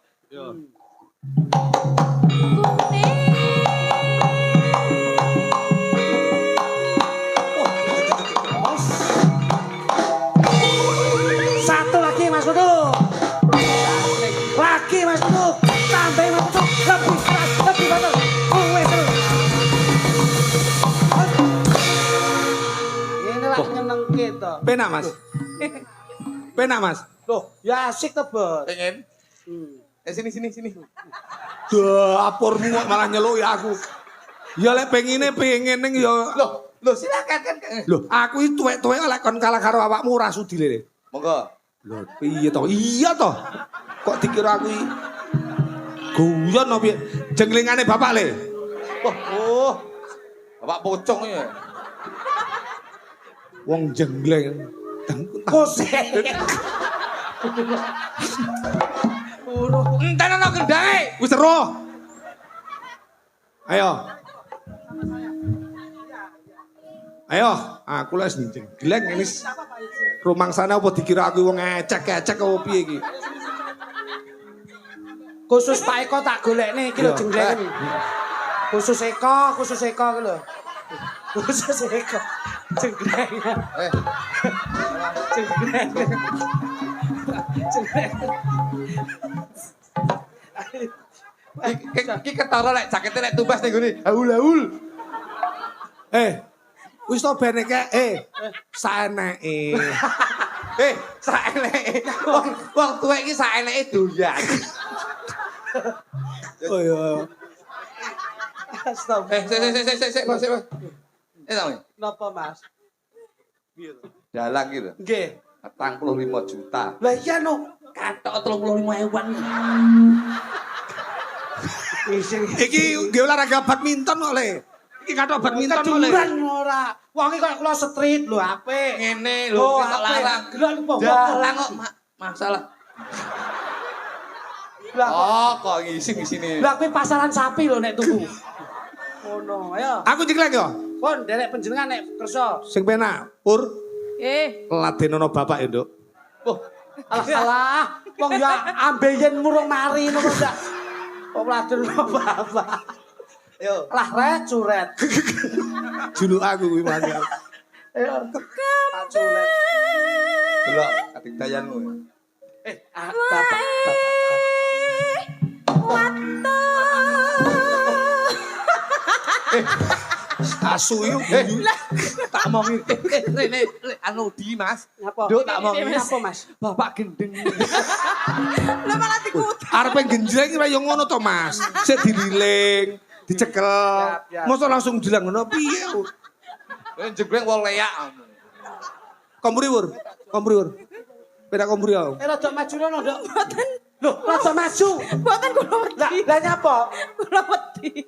Satu lagi Mas Putu. Lagi Mas Putu. Tambahin Mas Putu. Lebih keras, lebih betul. Wes terus. Ini lah nyeneng kita. Penak Mas. Penak Mas. Loh, ya asik tuh, Bos. Pengen? Sini. Duh, apurmu kok malah nyeluk ya aku. Ya lek pengine pengen ning ya. Loh silakan kan. Loh, aku iki tuwek-tuwek lek kon kalah karo awakmu ora sudi le. Monggo. Loh, piye to? Iya to. Kok dikira aku iki guyon opo piye? Jenglingane bapak le. Oh. Bapak pocong ya. Wong jengleng. Kosek. Enten ana kendake. Wis ero. Ayo. Ayo, aku les jengleng ini. Rumangsane apa dikira aku wong ecek-ecek apa piye iki? Khusus Pak Eko tak golekne iki lho jengleng. Khusus Eko iki lho. Khusus Eko. Jengleng. Jengleng. Jengleng. Iki ketara lek jakete lek tumbas ning ngene. Haul. Wis to ben iki saeneke. Saeneke. Wong tuwek iki saeneke doyan. Oh iya. Astagfirullah. Sik, Mas. Enak. Napa, Mas? Dalang gitu. Nggih. 45 juta. Lah iya no. Katok 35.000-an. Iki nggih olahraga badminton kok le. Iki kathok badminton kok le. Keduran ora. Wong iki kok kula street lho apik. Ngene lho, kok larang. Gelon apa? Dalang kok masalah. Oh, kok ngisi-ngisine. Lah kuwi pasaran sapi lho nek tuku. Ngono, ayo. Aku jengleng yo. Pun derek panjenengan nek kersa. Sing penak, Pur. Ladenono bapak ya, Nduk. Oh, alah. Wong ya ambeyen murung mari ngono ndak. Kok ladenono bapak. Ayo. Lah ret curet. Juluk aku kuwi mangga. Ayo. Pak curet. Delok katik dayanmu. Bapak. Asu yo. Tak omongi. Rene anu di Mas. Ngapa? Nduk tak omongi. Ngapa, Mas? Bapak gendeng. Lah malah dikut. Arepe genjreng ora yo ngono to, Mas. Sik dililing, dicekel. Siap. Mosok langsung dilang ngono piye? Jegreng wong leyak. Kompuri, Pur. Pedak kompuri yo. Rada maju rono, Nduk. Mboten. Loh, rada maju. Mboten kula wedi. Lah nyapa? Kula wedi.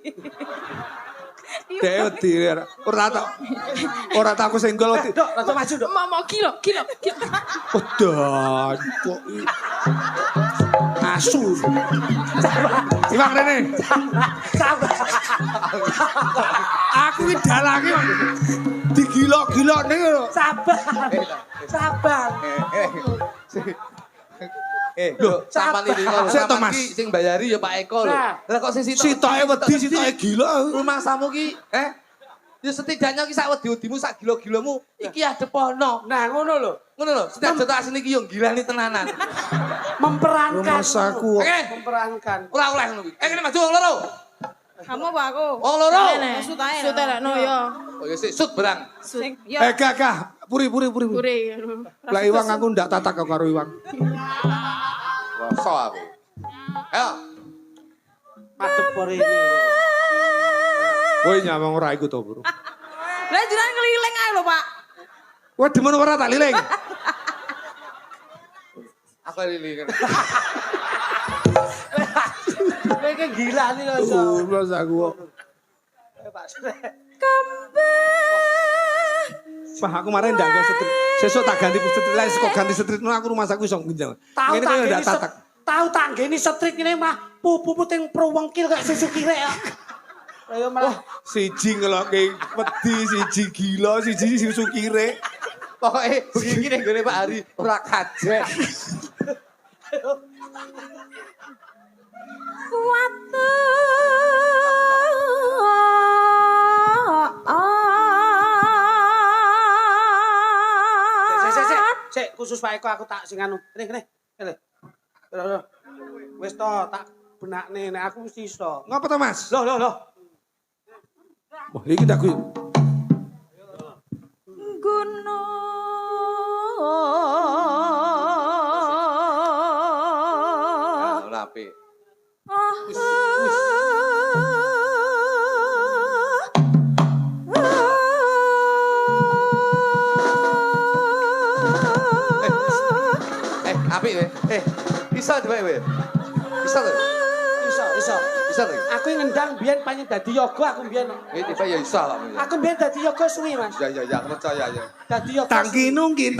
Dek wedi ora tak aku senggol wedi. Nduk, rada maju, Nduk. Mau kilo. Udah, kok asu. Iwang rene. Sabar. Aku iki dalange kok digila gila-gila ning lho. Sabar. Sabar. Lho, sampean iki kok Sik to, sampean Mas. iki sing bayari ya Pak Eko lho. Nah. Lah kok sing Sitoke wedi, sitoke gila. Rumah samu ki, ya setidaknya ki sak wedi-wedimu sak gila-gilamu iki adep ono. Nah, ngono lho. Ngono lho, setiap jota asine iki yo gilani tenanan. Memperankan. Rumah saku. Oke, Memperankan. ora oleh ngono ki. Kene maju wong loro. Kamu apa aku? Wong loro. Sut ae. Sut ae no yo. Oh ya sik sut berang. Sing yo. Gagah, puri. Pure. Lah Iwang aku ndak tatak karo Iwang. Rasa aku. Ayo. Madep pore ini lho. Woi nyawang ora iku to, Bro. Lah jenengan keliling ae lho, Pak. Wah demen ora tak liling. Aku lili kan. Kowe iki gila nih lho. So. Mas aku. Pak Sre. Wah aku kemarin ndak ganti setrit. Sesuk tak ganti setrit lain kok ganti setrit aku rumah saku iso nginjal. Tahu Ngene tak kok ndak geni tatak. tahu tak geni setrik ini mah pupu ting prowengkil kayak susu kirek ya. Ayo malah Siji ngelokke wedi, siji gila, siji susu kire. Pokoke begini ning gone Pak Hari ora kajet. Kuwatu. Sik khusus Pak Eko aku tak sing anu. Kene. Wis to tak benakne nek aku mesti iso. Ngapa to, Mas? Loh. Wah, iki ndak kuwi. Nah, ora apik. Apik we. Iso dhewek we. Iso to? Iso. Iso to? Aku ngendang biyen panjen dadi yoga aku biyen. Tiba ya iso kok. Aku biyen dadi yoga suwi, Mas. Ya, percaya ya. Dadi yoga. Tangki nungki.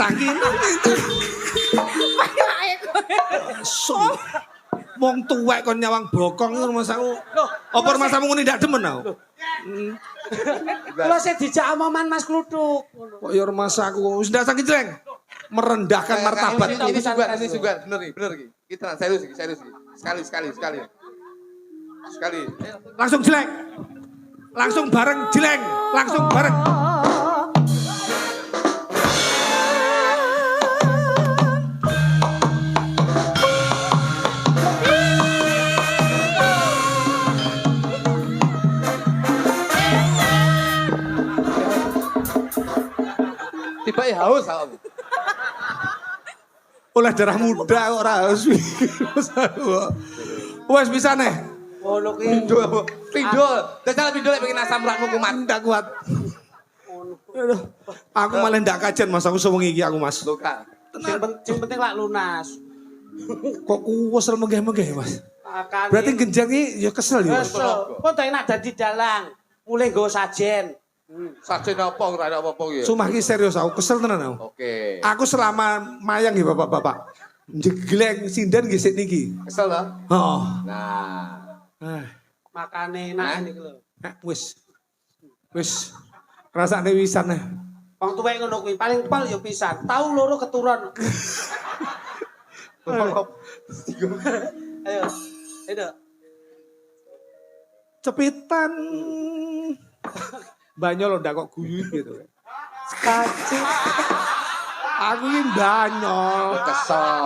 Wong tuwek kon nyawang bokong iku rumah saku. Loh, Apa rumah samu ngene ndak demen aku? kula sik dijak omongan Mas Kluthuk. Kok ya rumah saku wis ndak sakit jreng. Merendahkan martabat. Ini sugan, bener iki. Kita serius iki. Sekali. Langsung jelek. Langsung bareng jeleng. Langsung bareng. Tiba ya haus aku. Oleh darah muda kok ora harus. Wes bisa nih. Ngono kuwi. Pindo. Dajal pindo lek pengen asam uratmu kumat. Ndak kuat. Aduh, aku malah ndak kajen Mas, aku sewengi iki aku Mas. Lho kan. Sing penting lak lunas. Kok kuwes menggeh-menggeh Mas. Makane. Berarti genjang iki ya kesel ya Mas. Kesel. Kok tak enak dadi dalang. Mulai nggo sajen. Sajen apa ora ada apa-apa ya. Sumpah iki serius aku kesel tenan aku. Oke. Aku selama mayang nggih Bapak-bapak. Jegleng sinden nggih sik niki. Kesel to? Heeh. Nah. Makane enak niku lho. Wis rasane wisan nih. Wong tuwek ngono kuwi paling pol ya pisan. Tahu loro keturun. Ayo. Ayo. Cepitan. Banyol ndak kok guyu gitu. Kacik. Aku iki banyol. Kesel.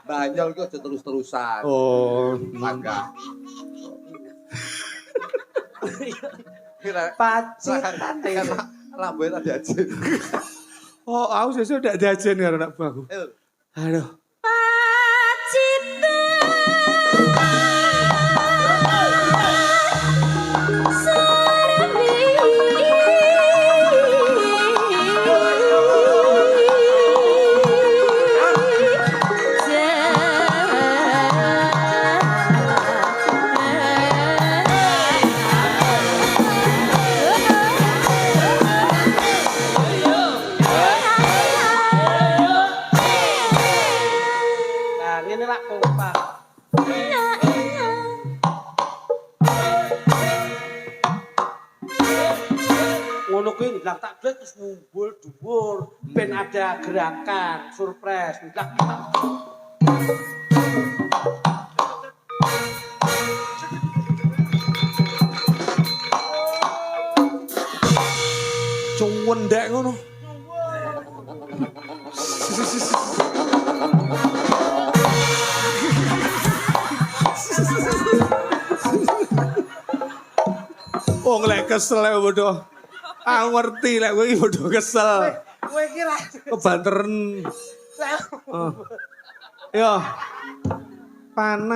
Banyol ku aja terus-terusan. Oh, Mangga. Kira Pacitan. lambe ada aja. oh, aku sesuk ndak jajan karo anak buahku. Aduh. Nah, ngene lak kompak. bilang tak belas terus ngumpul dhuwur ben ada gerakan surprise bilang Cuwendek ngono. Wong lek kesel lek bodoh. Aku ngerti lek kowe iki bodoh kesel. kowe iki ra Kebanteren. Yo. Panas.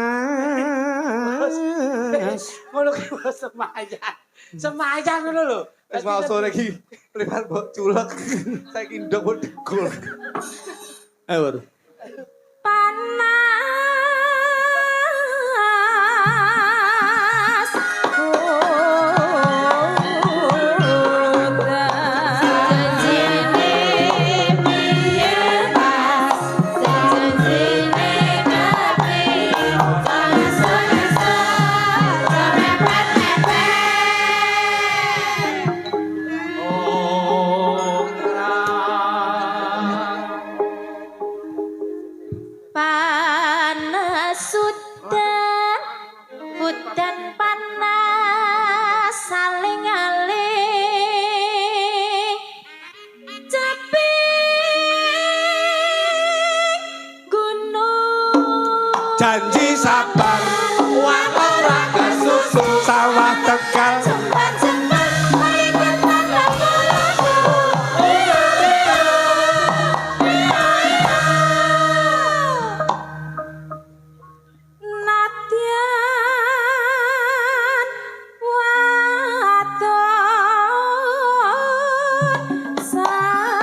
ngono ki semayan. Semayan ngono lho. Wis mau sore iki liwat mbok culek. Saiki ndok mbok degul. Ayo baru. Panas. Panas udan panas saling aling tapi gunung Janji sabar. Ora kesusu sawah Tegal. sempat mengikutan lagu-lagu Nadyan wadon sarane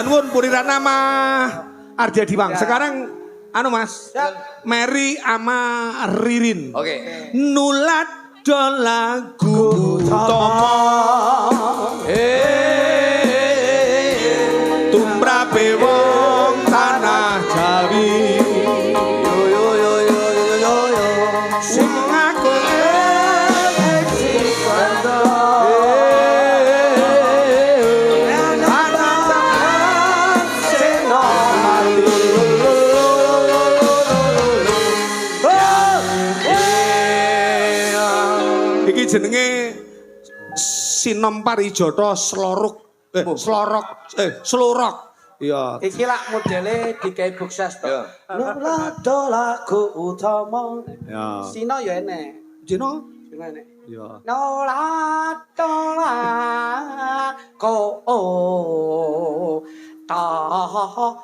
Nuwun Purirana nama Ardia Diwang. Sekarang anu Mas, Mary ama Ririn. Oke. Nulat do lagu Tomo. Tumrape wong tanah Jawi. Yo yo yo yo yo yo yo. Sing aku sing kondo. jenenge Sinom Parijata Slorok. Iya. Iki lak modele digawe bukses to. Iya. Nulado lagu utama. Ya. Sino ya enek. Jino? Sino enek. Ya. Nolado lagu utama.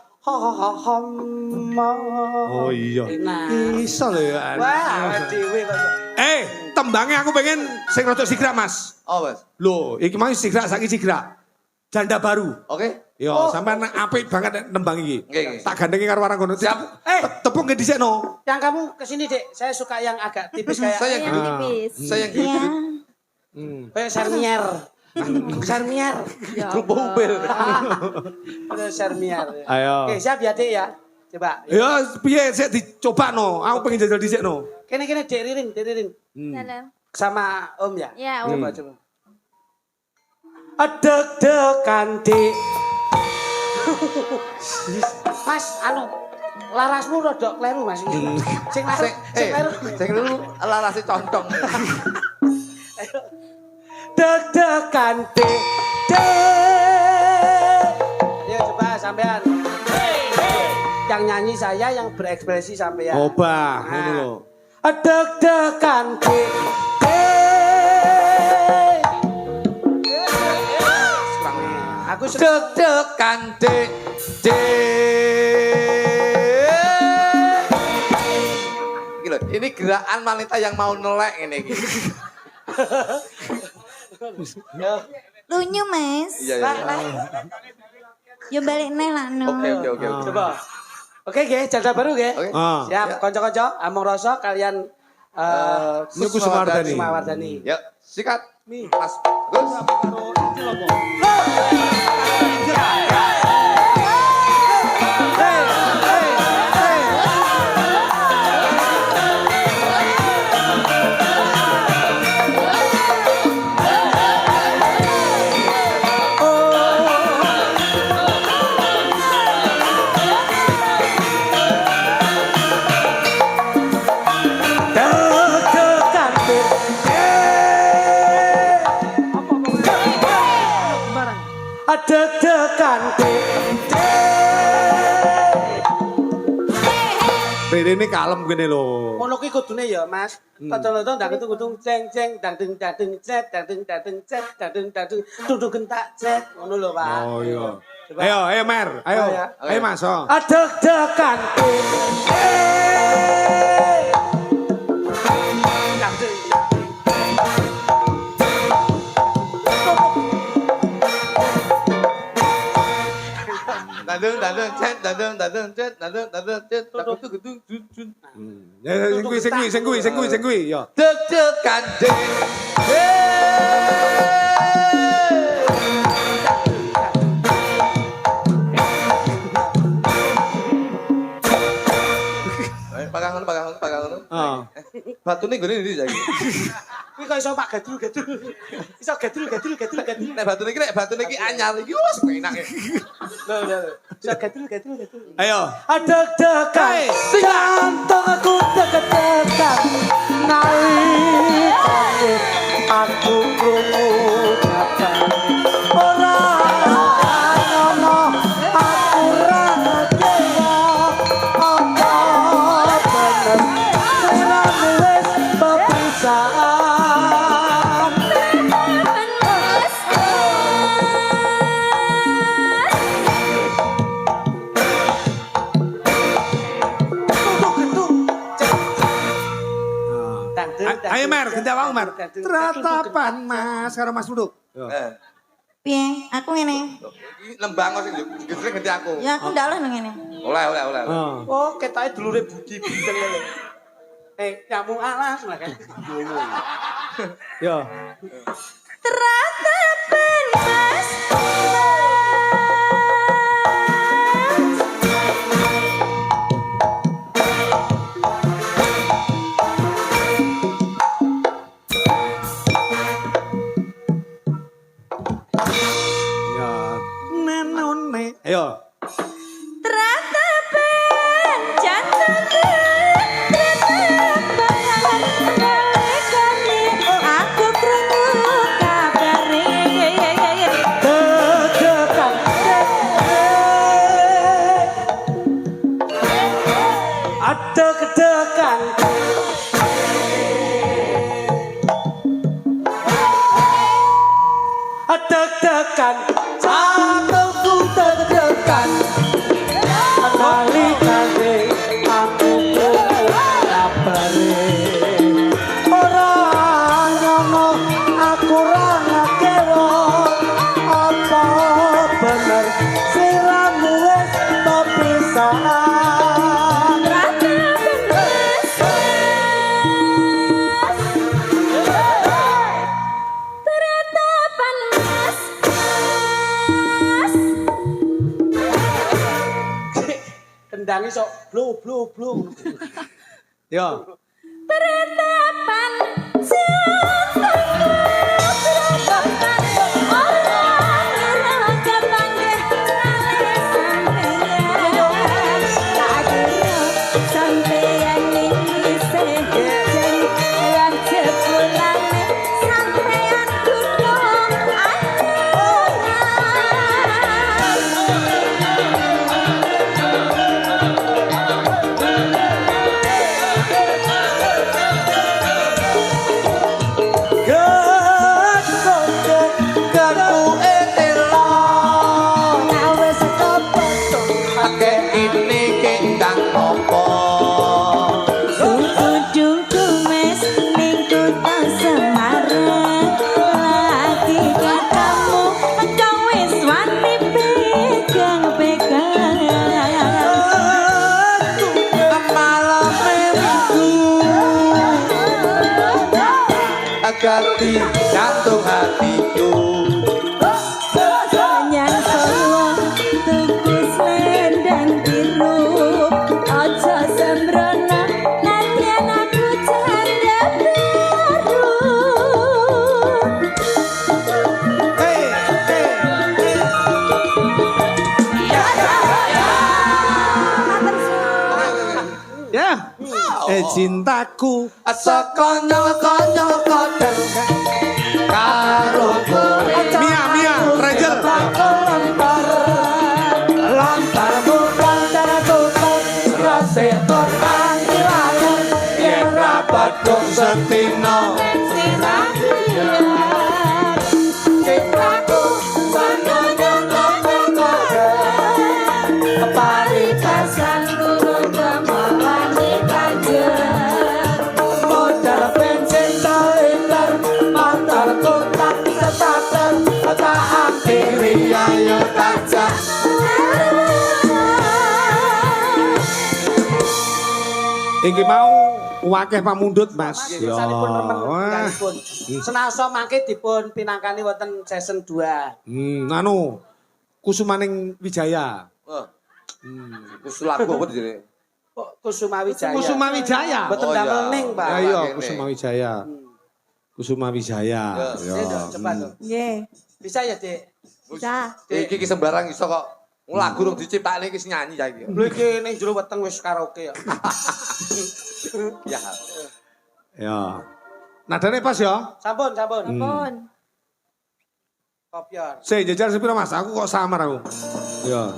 Oh iya. Enak. Iso lho ya. Wah, dhewe kok. Tembangnya aku pengen sing rada sigrak, Mas. Oh, Mas. Loh, iki mau sigrak saiki sigrak. Janda baru. Oke. Yo, Oh. sampean apik banget nembang iki. Nggih, nggih. Tak gandengi karo warang kono. Siap. Tepung nggih dhisikno. Yang kamu kesini dek, saya suka yang agak tipis kayak Saya Yang tipis. Saya yang Iya. kayak Sermier. Sermier. Ya Grup Allah. mobil. Ada Sermier. Ayo. Oke, siap ya dek ya. Coba. Ya piye sik dicobano. Aku pengen jajal dhisikno. Kene Dek Ririn, Dek Ririn. Salam. Sama Om ya. Ya, Coba coba. Deg-degan dek. Mas, anu larasmu rodok kleru Mas. Sing kleru, sing kleru. Sing dulu larase contong. Deg-degan dek. Ya coba sampean. Yang nyanyi saya, yang berekspresi sampean. Obah, ngono lho. Deg-degan dek. Aku Deg-degan dek. Iki lho, ini gerakan wanita yang mau nelek ini iki. Lunyu, Mas. Iya, iya. Yo balik neh lah no. Oke. Coba. Oke, ge, janda baru ge. Oke. Siap, konco-konco, among rasa kalian Niku Sumardani. Sumardani. Yuk, sikat. Mas. Gus. Deg-degan dek. Deg-degan dek. Rene kalem kene lho. Ngono kuwi kudune ya, Mas. Tonton-tonton dang kutung ceng-ceng dang ding cet dang ding cet dang ding duduk gentak cet ngono lho, Pak. Oh iya. Coba. Ayo Mer, ayo. Oh, ya. Ayo Mas. Oh. Deg-degan dek. Dang ding. Dadung cet, dadung cet, dadung cet. Dadung gedung. Ya sing kuwi. Yo. Deg-degan dek. Pakai ngono. Heeh. Batune nggone ndi saiki? Kuwi kok iso Pak gadul. Iso gadul. Nek batune iki anyar iki wis enak. Lho. Iso gadul. Ayo. Deg-degan jantungku deg-degan nalika aku krungu kata ora ono aku ra ngerti apa bener ora wis bepisah. Mas. Ayo Mer, ganti awakmu Mer. Tratapan Mas karo Mas Duduk. Piye? Aku ngene. Iki nembang kok sing gesrek ganti aku. Ya aku ndak oleh nang ngene. Oleh. Oh, ketoke dulure Budi Bintang lho. Nyamuk alas lah kan. Yo. Teratapan Mas. Ya. Nenone. Ayo. Teratapan jantungku teratapan nalikane aku nyanyi sok blu. Yo. Peratapan cintaku berobotan orang ngira kepanggih kali sampeyan tak kira sampeyan ini sejen lan jebulane sampeyan gunung Ganti jantung hatiku Nyang Solo tuku selendang biru aja sembrono nadyan aku janda baru Ya. Cintaku sekonyol-konyol kodeng karo kowe Mia Rachel lontar tutup rase korban ilangan yen rapat dong setino cintaku sekonyol-konyol kodeng parikasan guru kemawani kanjeng modal bensin liter motor kotak starter tak akhiri ayo tajak iki mau wakeh pamundhut Mas. Yo. Wah. Senasa mangke dipun pinangkani wonten season 2. Anu Kusumaning Wijaya. Wis lagu apa jenenge? Kusuma Wijaya. Kusuma Wijaya. Mboten damel ning, Pak. Ya iya Kusuma Wijaya. Kusuma Wijaya. Sik, Dok, cepat, Dok. nggih Bisa ya, Dik? bisa Iki sembarang iso kok lagu rung diciptakne iki nyanyi ya iki. Lho iki ning jero weteng wis karaoke ya. Ya. Ya. Nadane pas ya. Sampun. pun Kopior. Sik jajar sepiro Mas? Aku kok samar aku. Ya.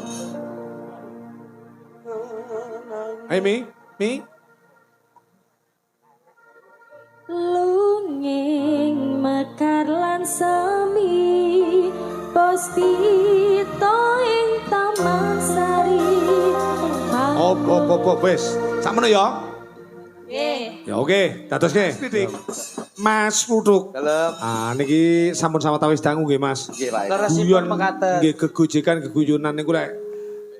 Hai Mi. lunging mekar lan semi postito ing taman sari Oh, wis. Sakmono ya. nggih Ya oke, dadoske. Mas Ruduk. Dalem. Niki sampun sawetawis dangu nggih Mas. Nggih, Pak. Leresipun mekaten. Nggih gegojekan-geguyonan niku lek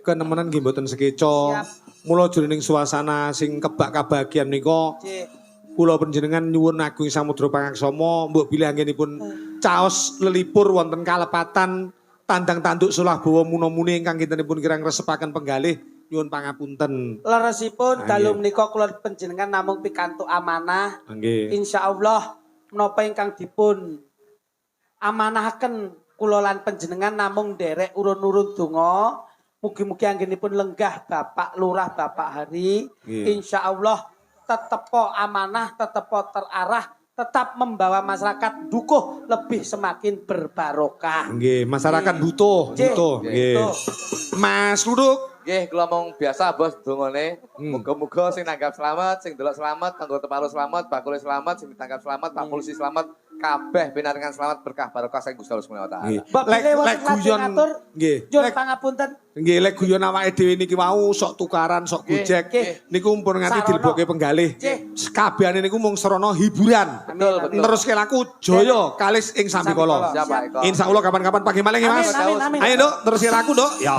kenemenan nggih mboten sekeca. Mula jroning suasana sing kebak kabahagiaan nika Cik. kula panjenengan nyuwun agung samudra pangaksama mbok bilih anggenipun caos lelipur wonten kalepatan tandang tanduk sulah bawa munamune ingkang kintenipun kirang resepaken penggalih nyuwun pangapunten. Leresipun dalu menika kula panjenengan namung pikantuk amanah. Nggih. Insyaallah menapa ingkang dipun amanahaken kula lan panjenengan namung nderek urun-urun donga. Mugi-mugi anggenipun lenggah Bapak Lurah Bapak Hari. Insyaallah tetepo amanah, tetepo terarah, tetap membawa masyarakat dukuh lebih semakin berbarokah. Nggih, masyarakat butuh. Nggih. Mas Ruduk. Nggih, kula mong biasa bos dongane. Muga-muga sing nanggap selamat, sing delok selamat, anggota paru selamat, bakule selamat, sing ditangkap selamat, Pak Polisi selamat, kabeh pinaringan selamat berkah barokah sing Gusti Allah Subhanahu wa taala. Lek guyon nggih. Nyuwun pangapunten. Nggih, lek guyon awake dhewe niki wau sok tukaran, sok gojek. Niku mumpun nganti dilebokke penggalih. Kabehane niku mung sarana hiburan. Betul. Teruske laku jaya kalis ing sambikala. Siap, Pak Eko. Insyaallah kapan-kapan pagi malih Mas. Amin. Ayo, Nduk, teruske laku, Nduk. Ya.